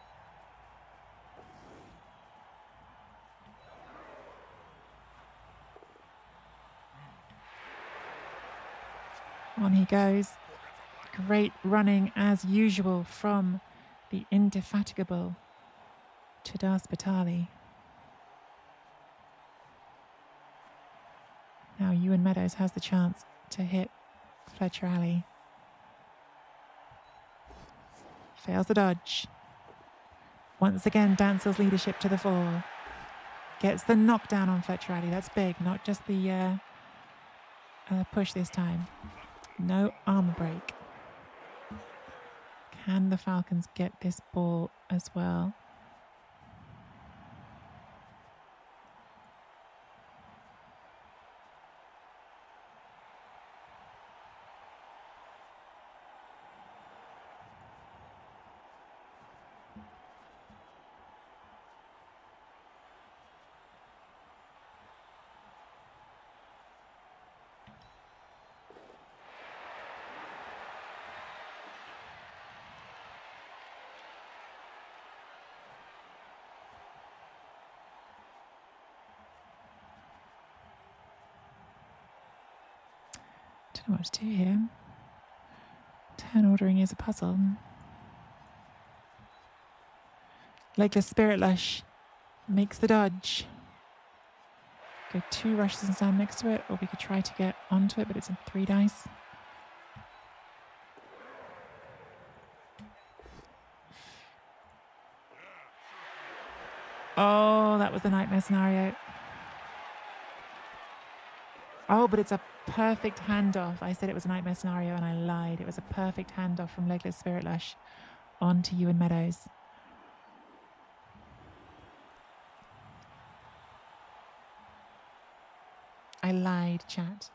On he goes. Great running as usual from the indefatigable Chadar Spitali. Now Ewan Meadows has the chance to hit Fletcher Alley. Fails the dodge. Once again, Dancer's leadership to the fore. Gets the knockdown on Fletcher Alley. That's big, not just the push this time. No armor break. Can the Falcons get this ball as well? Don't know what to do here. Turn ordering is a puzzle. Legless Spirit Lush makes the dodge. Go 2 rushes and stand next to it, or we could try to get onto it, but it's in 3 dice. Oh, that was the nightmare scenario. Oh, but it's a perfect handoff. I said it was a nightmare scenario and I lied. It was a perfect handoff from Legless Spirit Lush onto Ewan Meadows. I lied, chat.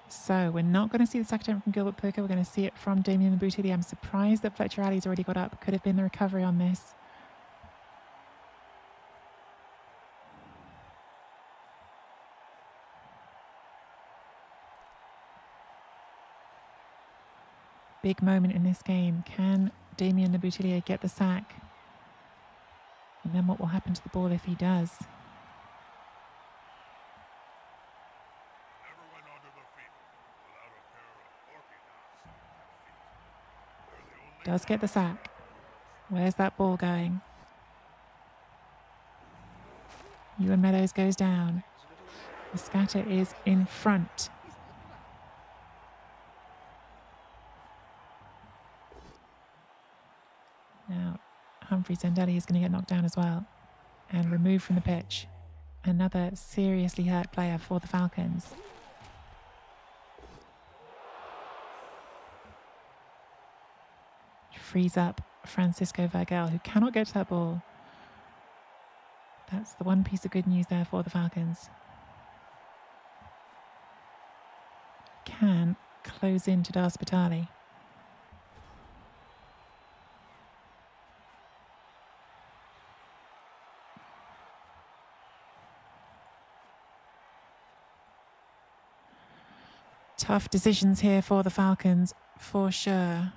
So we're not going to see the second attempt from Gilbert Puka. We're going to see it from Damien Boutillier. I'm surprised that Fletcher Alley's already got up. Could have been the recovery on this. Big moment in this game. Can Damien Le Boutillier get the sack? And then what will happen to the ball if he does? Does get the sack. Where's that ball going? Ewan Meadows goes down. The scatter is in front. Now, Humphrey Zendelli is going to get knocked down as well and removed from the pitch. Another seriously hurt player for the Falcons. Frees up Francisco Vergel, who cannot get to that ball. That's the one piece of good news there for the Falcons. can close in to Darspitali. Tough decisions here for the Falcons, for sure.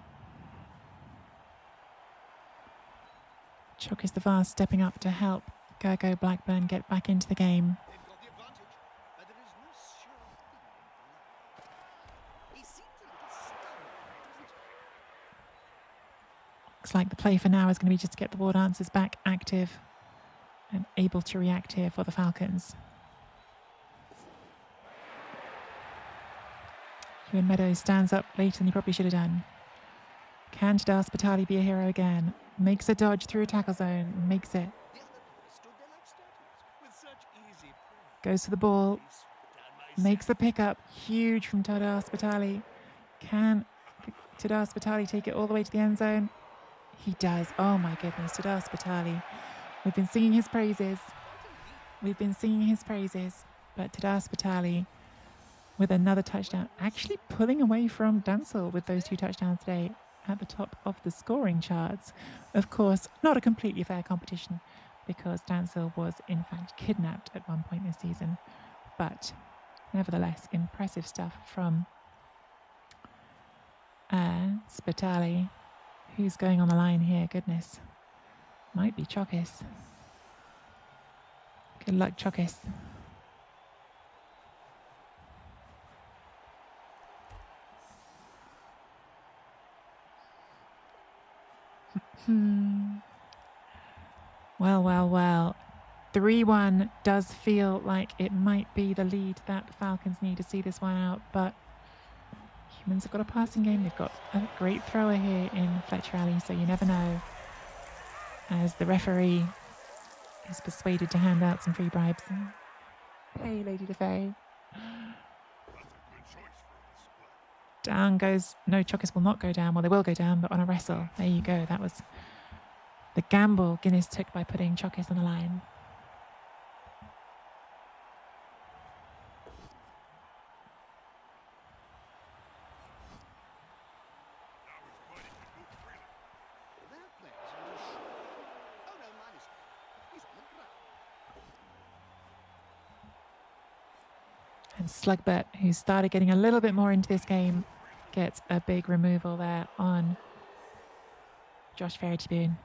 Chokis the Vast stepping up to help Gergo Blackburn get back into the game. They've got the advantage, but there is no sure thing in luck. He seems a little stunned, doesn't he? Looks like the play for now is going to be just to get the War Dancers back active and able to react here for the Falcons. Ewan Meadows stands up later than he probably should have done. Can Darspitali be a hero again? Makes a dodge through a tackle zone, makes it. The other players stood there like statues with such easy play. Goes for the ball, He swooped down makes the pickup, huge from Darspitali. Can Darspitali take it all the way to the end zone? He does. Oh my goodness, Darspitali. We've been singing his praises. We've been singing his praises, but Darspitali with another touchdown, actually pulling away from Dancel with those 2 touchdowns today at the top of the scoring charts. Of course, not a completely fair competition because Dancel was in fact kidnapped at one point this season, but nevertheless, impressive stuff from Spitali. Who's going on the line here? Goodness. Might be Chokis. Good luck, Chokis. Well. 3-1 does feel like it might be the lead that the Falcons need to see this one out, but Humans have got a passing game. They've got a great thrower here in Fletcher Alley, so you never know. As the referee is persuaded to hand out some free bribes. Hey, Lady DeFay. Down goes, no, Chokis will not go down. Well, they will go down, but on a wrestle. There you go. That was the gamble Guinness took by putting Chokis on the line. And Slugbert, who started getting a little bit more into this game, gets a big removal there on Josh Ferry-Taboon.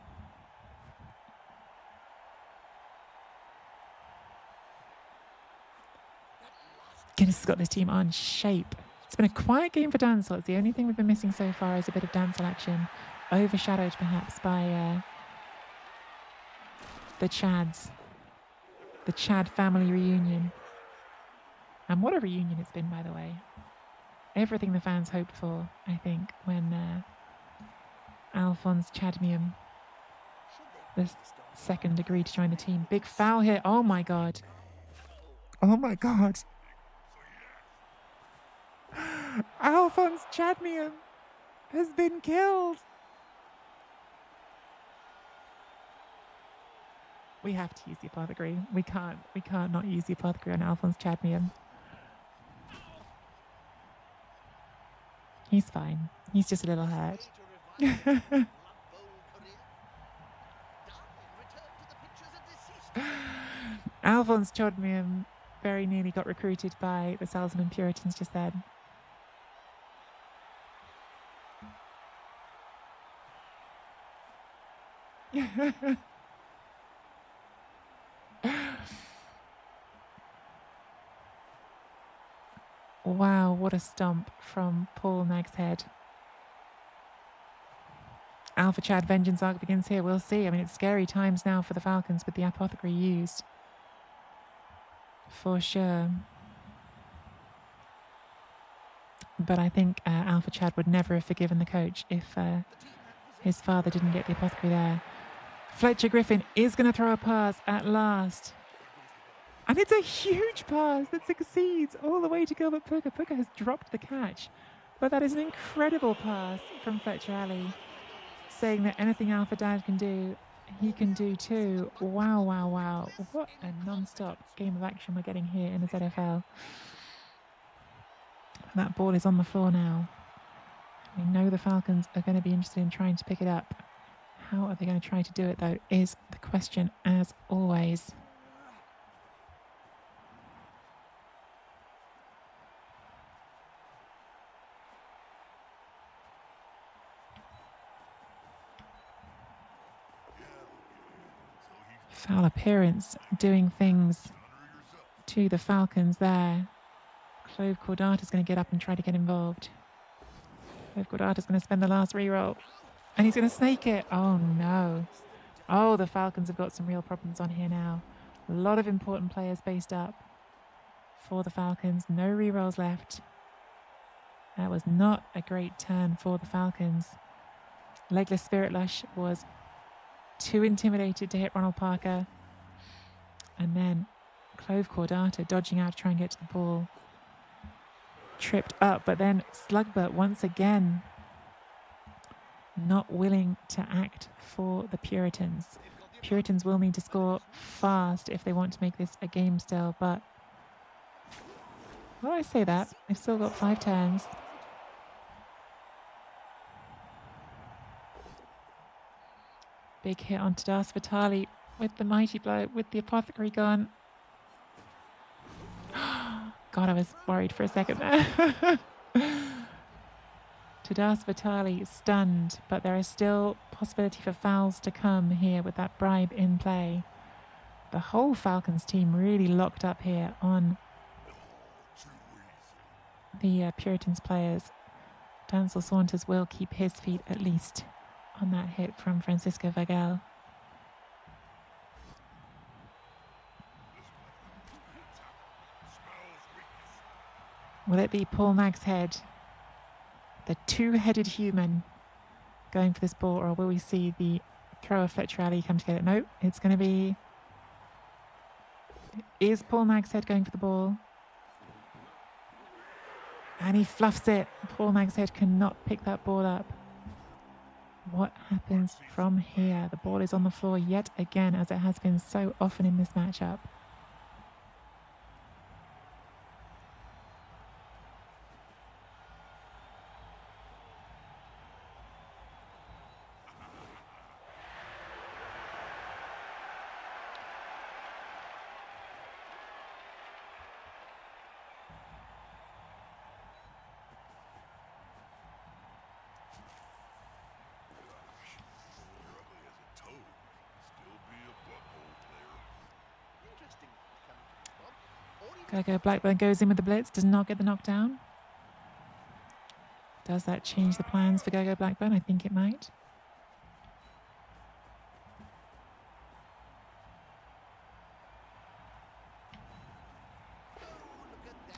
Guinness has got this team on shape. It's been a quiet game for Dancel. It's the only thing we've been missing so far is a bit of Dancel action, overshadowed perhaps by the Chads, the Chad family reunion. And what a reunion it's been, by the way. Everything the fans hoped for, I think, when Alphonse Chadmium, the second, agreed to join the team. Big foul here. Oh, my God. Oh, my God. Alphonse Chadmium has been killed. We have to use the apothecary. We can't not use the apothecary on Alphonse Chadmium. He's fine. He's just a little hurt. Alphonse Chadmium very nearly got recruited by the Salzman Puritans just then. Wow, what a stomp from Paul Nagshead. Alpha Chad vengeance arc begins here. We'll see. I mean, it's scary times now for the Falcons with the apothecary used. For sure. But I think Alpha Chad would never have forgiven the coach if his father didn't get the apothecary there. Fletcher Griffin is going to throw a pass at last. And it's a huge pass that succeeds all the way to Gilbert Puka. Puka has dropped the catch. But that is an incredible pass from Fletcher Alley, saying that anything Alpha Dad can do, he can do too. Wow, wow, wow. What a non-stop game of action we're getting here in the ZFL. That ball is on the floor now. We know the Falcons are going to be interested in trying to pick it up. How are they going to try to do it, though, is the question, as always. Foul appearance doing things to the Falcons there. Clove Cordata's going to get up and try to get involved. Clove Cordata's going to spend the last reroll. And he's going to snake it. Oh, no. Oh, the Falcons have got some real problems on here now. A lot of important players based up for the Falcons. No rerolls left. That was not a great turn for the Falcons. Legless Spirit Lush was too intimidated to hit Ronald Parker. And then Clove Cordata dodging out to try and get to the ball. Tripped up, but then Slugbert once again not willing to act for the Puritans. Puritans will need to score fast if they want to make this a game still, but well, I say that. They've still got 5 turns. Big hit onto Das Vitali with the mighty blow, with the apothecary gone. God, I was worried for a second there. Das Vitali stunned, but there is still possibility for fouls to come here with that bribe in play. The whole Falcons team really locked up here on the Puritans players. Dancel Saunders will keep his feet at least on that hit from Francisco Vagel. Will it be Paul Mag's head, the two-headed human, going for this ball, or will we see the thrower Fletcher Ali come to get it? No, it's going to be... Is Paul Mag's head going for the ball? And he fluffs it. Paul Mag's head cannot pick that ball up. What happens from here? The ball is on the floor yet again, as it has been so often in this matchup. Gogo Blackburn goes in with the blitz, does not get the knockdown. Does that change the plans for Gogo Blackburn? I think it might.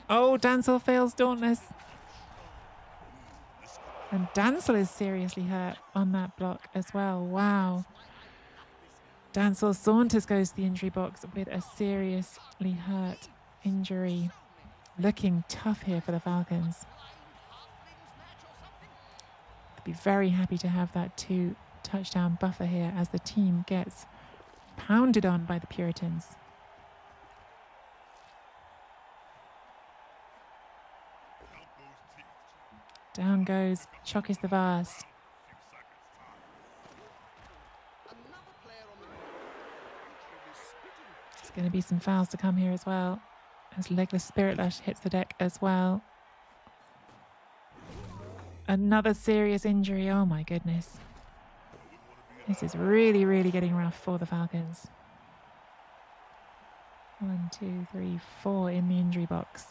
Oh, Dancel fails Dauntless. And Dancel is seriously hurt on that block as well. Wow. Dancel Saunders goes to the injury box with a seriously hurt injury. Looking tough here for the Falcons. They'd be very happy to have that 2 touchdown buffer here as the team gets pounded on by the Puritans. Down goes Chokis the Vast. There's going to be some fouls to come here as well, as Legless Spirit Lush hits the deck as well. Another serious injury. Oh my goodness. This is really, really getting rough for the Falcons. 1, 2, 3, 4 in the injury box.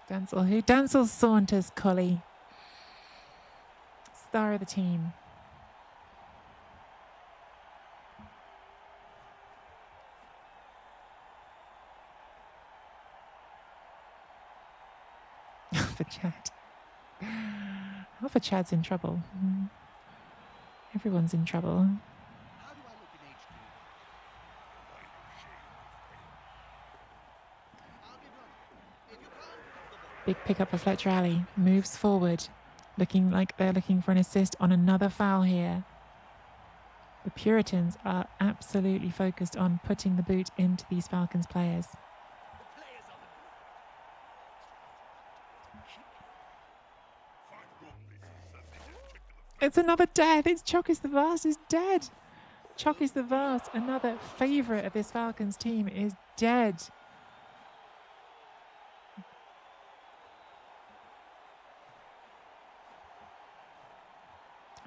Dancel who? Dancel Saunders Collie. Star of the team. Alpha Chad. Alpha Chad's in trouble. Everyone's in trouble. Big pickup for Fletcher Alley. Moves forward. Looking like they're looking for an assist on another foul here. The Puritans are absolutely focused on putting the boot into these Falcons players. It's another death. It's Chocus the Vast is dead. Chocus the Vast, another favourite of this Falcons team, is dead.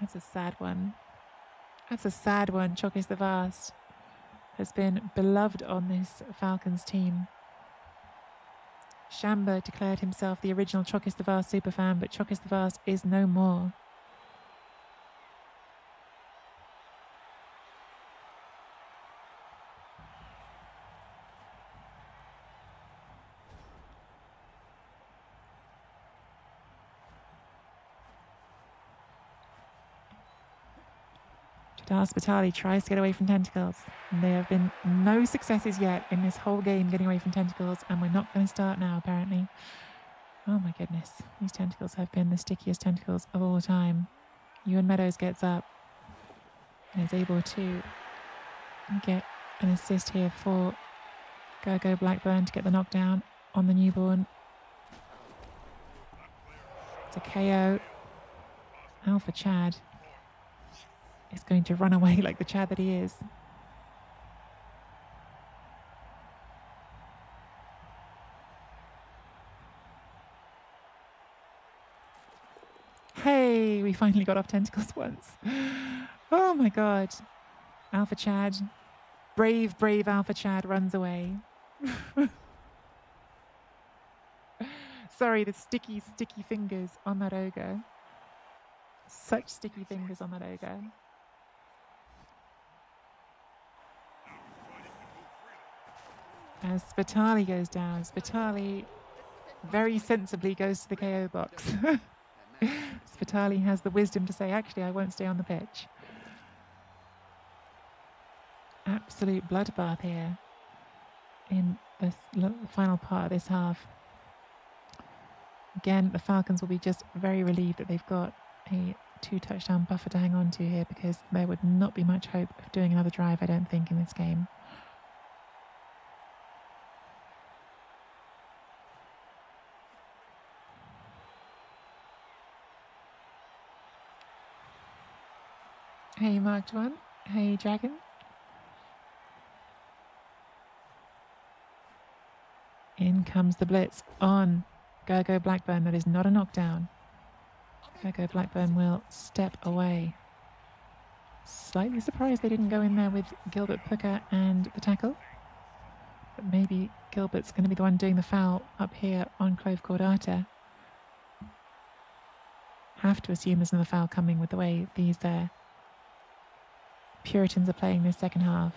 That's a sad one. That's a sad one. Chocus the Vast has been beloved on this Falcons team. Shamba declared himself the original Chocus the Vast superfan, but Chocus the Vast is no more. Jadar Spitali tries to get away from Tentacles. And there have been no successes yet in this whole game getting away from Tentacles, and we're not going to start now, apparently. Oh my goodness. These Tentacles have been the stickiest Tentacles of all time. Ewan Meadows gets up and is able to get an assist here for Gergo Blackburn to get the knockdown on the newborn. It's a KO. Alpha Chad is going to run away like the Chad that he is. Hey, we finally got off Tentacles once. Oh my god. Alpha Chad, brave Alpha Chad runs away. Sorry, the sticky fingers on that ogre. Such sticky fingers on that ogre. As Spitali goes down, Spitali very sensibly goes to the KO box. Spitali has the wisdom to say, actually, I won't stay on the pitch. Absolute bloodbath here in the final part of this half. Again, the Falcons will be just very relieved that they've got a 2-touchdown buffer to hang on to here, because there would not be much hope of doing another drive, I don't think, in this game. Hey, Marked One. Hey, Dragon. In comes the blitz on Gergo Blackburn. That is not a knockdown. Gergo Blackburn will step away. Slightly surprised they didn't go in there with Gilbert Puka and the tackle. But maybe Gilbert's going to be the one doing the foul up here on Clove Cordata. Have to assume there's another foul coming with the way these Puritans are playing this second half.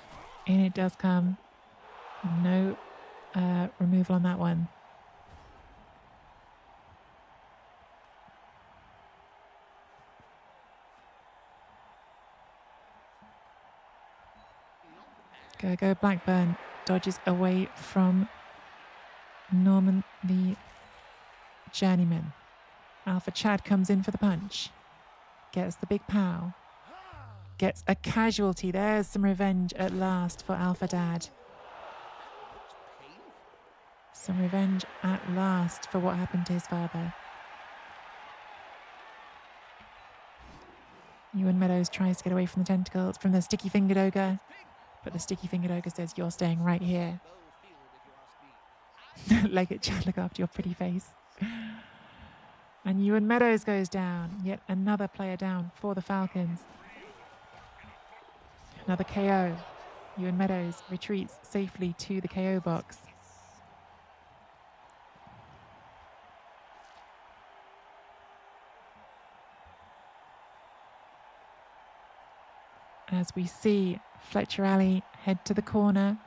In it does come. No removal on that one. Gergo Blackburn dodges away from Norman the journeyman. Alpha Chad comes in for the punch. Gets the big pow. Gets a casualty. There's some revenge at last for Alpha Dad. Some revenge at last for what happened to his father. Ewan Meadows tries to get away from the tentacles, from the sticky-fingered ogre. But the sticky-fingered ogre says, you're staying right here. Leg it, Chad, look after your pretty face. And Ewan Meadows goes down. Yet another player down for the Falcons. Another KO. Ewan Meadows retreats safely to the KO box. As we see Fletcher Alley head to the corner.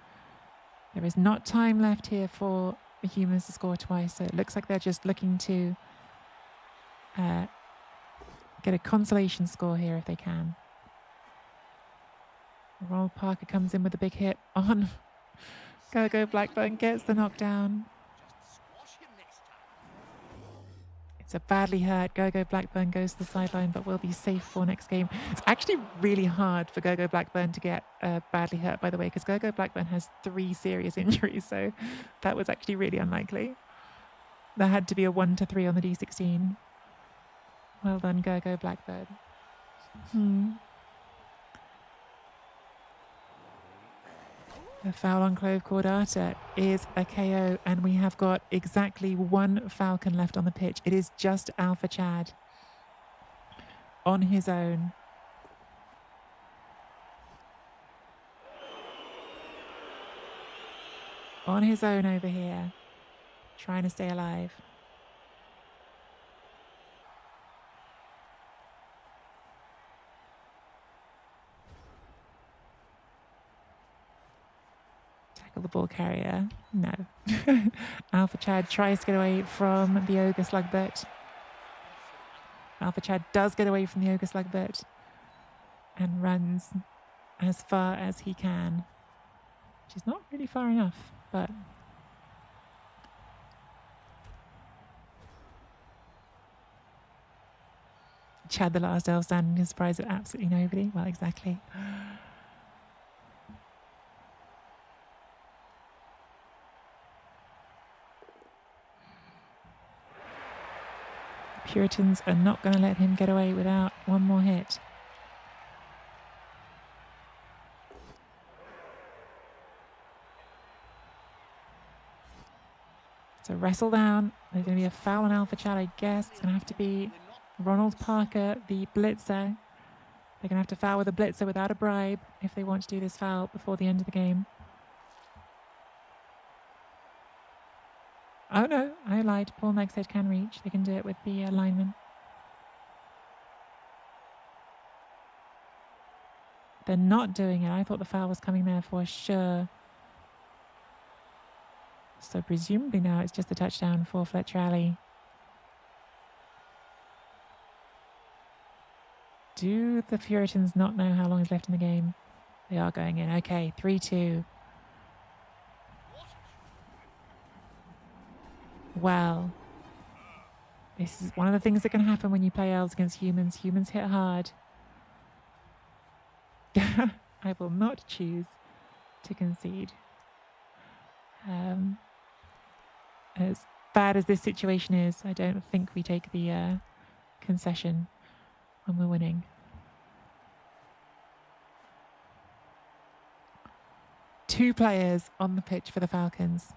There is not time left here for the Humans to score twice, so it looks like they're just looking to get a consolation score here if they can. Ronald Parker comes in with a big hit on Gergo Blackburn, gets the knockdown. So badly hurt. Gogo Blackburn goes to the sideline, but will be safe for next game. It's actually really hard for Gogo Blackburn to get badly hurt, by the way, because Gogo Blackburn has 3 serious injuries. So that was actually really unlikely. There had to be a 1 to 3 on the D16. Well done, Gogo Blackburn. The foul on Clove Cordata is a KO, and we have got exactly 1 Falcon left on the pitch. It is just Alpha Chad on his own. On his own over here, trying to stay alive. Tackle the ball carrier. No. Alpha Chad tries to get away from the Ogre Slugbert. Alpha Chad does get away from the Ogre Slugbert and runs as far as he can, which is not really far enough, but Chad the last elf standing is surprised at absolutely nobody. Well, exactly. Puritans are not going to let him get away without 1 more hit. So wrestle down. There's going to be a foul on Alpha Chad, I guess. It's going to have to be Ronald Parker, the blitzer. They're going to have to foul with a blitzer without a bribe if they want to do this foul before the end of the game. Oh no, I lied. Paul Meg said can reach. They can do it with the lineman. They're not doing it. I thought the foul was coming there for sure. So presumably now it's just a touchdown for Fletcher Alley. Do the Puritans not know how long is left in the game? They are going in. Okay, 3-2. Well, this is one of the things that can happen when you play elves against humans. Humans hit hard. I will not choose to concede. As bad as this situation is, I don't think we take the concession when we're winning. Two players on the pitch for the Falcons.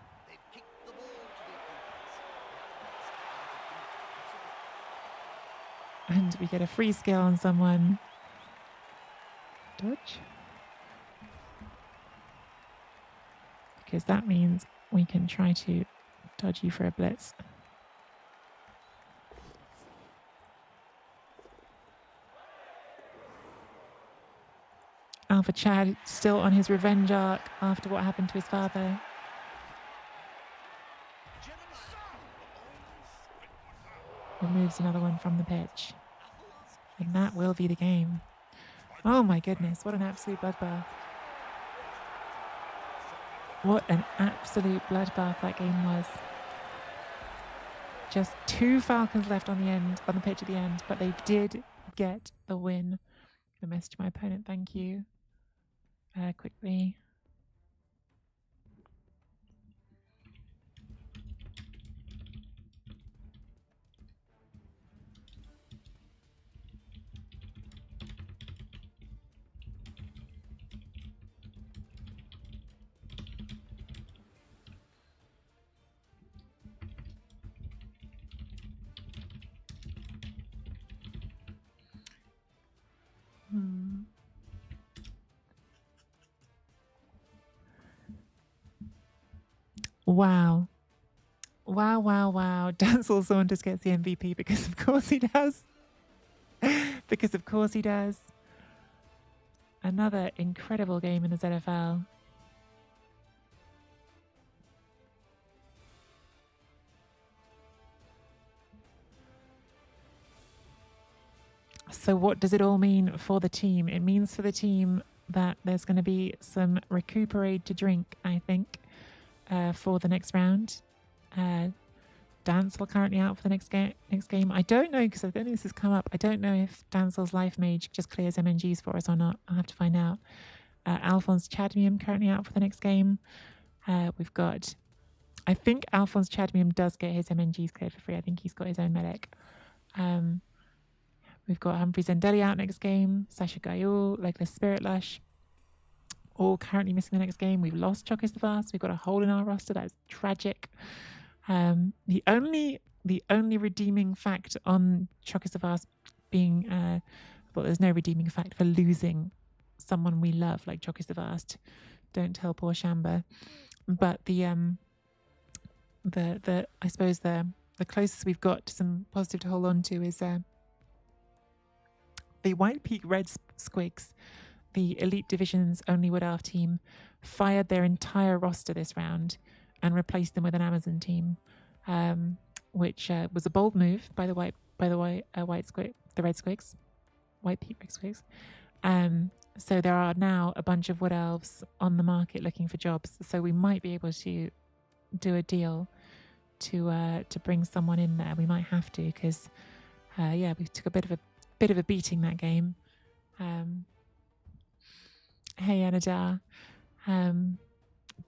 And we get a free skill on someone. Dodge. Because that means we can try to dodge you for a blitz. Alpha Chad still on his revenge arc after what happened to his father. Removes another one from the pitch. And that will be the game. Oh my goodness, what an absolute bloodbath. What an absolute bloodbath that game was. Just 2 Falcons left on the pitch at the end, but they did get the win. I'm gonna message my opponent, thank you. Quickly. Wow. Wow, wow, wow. Dancel Saunders gets the MVP because of course he does. Because of course he does. Another incredible game in the ZFL. So what does it all mean for the team? It means for the team that there's going to be some recuperate to drink, I think, for the next round. Dancel currently out for the next game. I don't know, because I don't think this has come up. I don't know if Dancel's Life Mage just clears MNGs for us or not. I'll have to find out. Alphonse Chadmium currently out for the next game. We've got, I think Alphonse Chadmium does get his MNGs cleared for free. I think he's got his own medic. We've got Humphrey Zendelli out next game. Sasha Gayul, Legless Spirit Lush, all currently missing the next game. We've lost Chokis the Vast. We've got a hole in our roster. That's tragic. The only redeeming fact on Chokis the Vast being, well, there's no redeeming fact for losing someone we love like Chokis the Vast. Don't tell poor Shamba. But I suppose the closest we've got to some positive to hold on to is the White Peak Red Squigs, the Elite Division's only Wood Elf team, fired their entire roster this round and replaced them with an Amazon team, which was a bold move by the Red Squigs, White Peak Red Squigs. So there are now a bunch of Wood Elves on the market looking for jobs. So we might be able to do a deal to bring someone in there. We might have to, because we took a bit of a beating that game. Hey Anadar.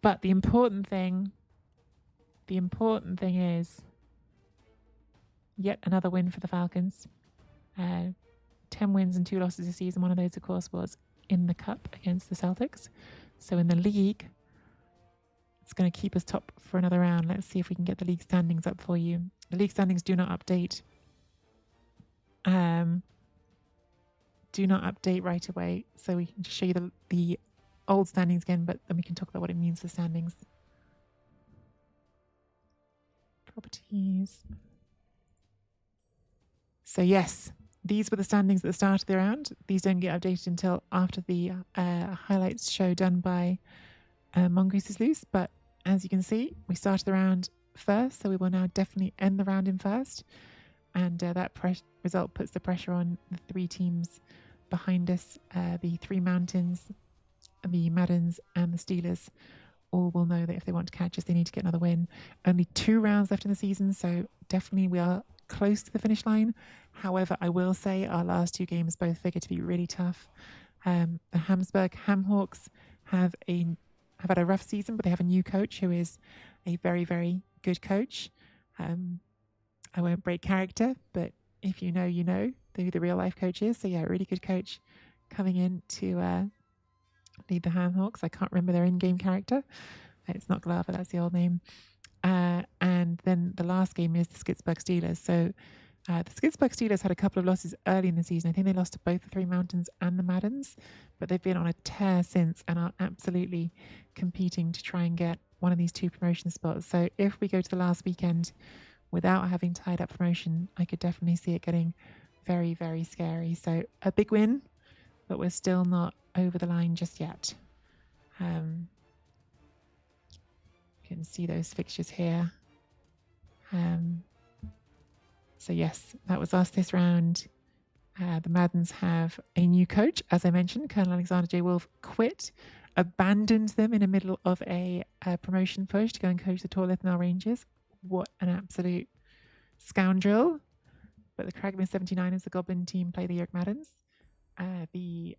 But the important thing is yet another win for the Falcons. 10 wins and 2 losses this season. One of those, of course, was in the cup against the Celtics. So in the league, it's going to keep us top for another round. Let's see if we can get the league standings up for you. The league standings do not update. Right away, so we can just show you the old standings again, but then we can talk about what it means for standings. Properties. So yes, these were the standings at the start of the round. These don't get updated until after the highlights show done by Mongoose is Loose. But as you can see, we started the round first, so we will now definitely end the round in first. And that result puts the pressure on the 3 teams behind us. The 3 Mountains, the Maddens and the Steelers all will know that if they want to catch us, they need to get another win. Only 2 rounds left in the season, so definitely we are close to the finish line. However, I will say our last 2 games both figure to be really tough. The Hamsburg Hamhawks have had a rough season, but they have a new coach who is a very, very good coach. I won't break character, but if you know, you know who the real life coach is. So yeah, a really good coach coming in to lead the Hamhawks. I can't remember their in-game character. It's not Glava, that's the old name. And then the last game is the Skidsburg Steelers. So the Skidsburg Steelers had a couple of losses early in the season. I think they lost to both the 3 Mountains and the Maddens, but they've been on a tear since and are absolutely competing to try and get one of these 2 promotion spots. So if we go to the last weekend without having tied up promotion, I could definitely see it getting very, very scary. So a big win, but we're still not over the line just yet. You can see those fixtures here. So yes, that was us this round. The Maddens have a new coach. As I mentioned, Colonel Alexander J. Wolf quit, abandoned them in the middle of a promotion push to go and coach the Tall Lithnell Rangers. What an absolute scoundrel. But the Cragman 79ers, the Goblin team, play the York Maddens. The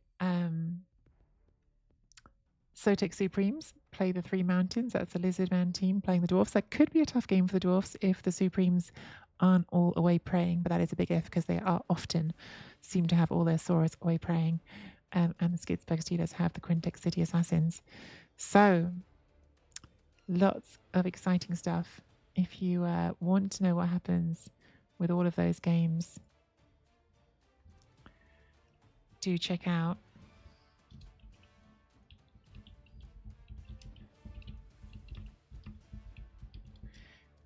Sotek Supremes play the 3 Mountains. That's the Lizardman team playing the Dwarfs. That could be a tough game for the Dwarfs if the Supremes aren't all away praying, but that is a big if because they are often seem to have all their Saurus away praying. And the Skidsburg Steelers have the Quintex City Assassins. So lots of exciting stuff. If you want to know what happens with all of those games, do check out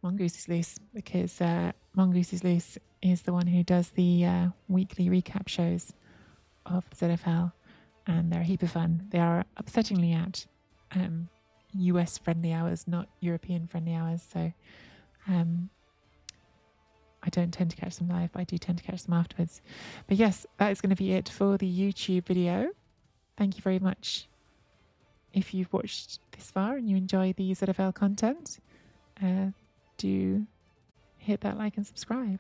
Mongoose is Loose, because Mongoose is Loose is the one who does the weekly recap shows of the ZFL, and they're a heap of fun. They are upsettingly at US friendly hours, not European friendly hours, so I don't tend to catch them live, but I do tend to catch them afterwards. But yes, that is going to be it for the YouTube video. Thank you very much if you've watched this far and you enjoy the ZFL content. Do hit that like and subscribe.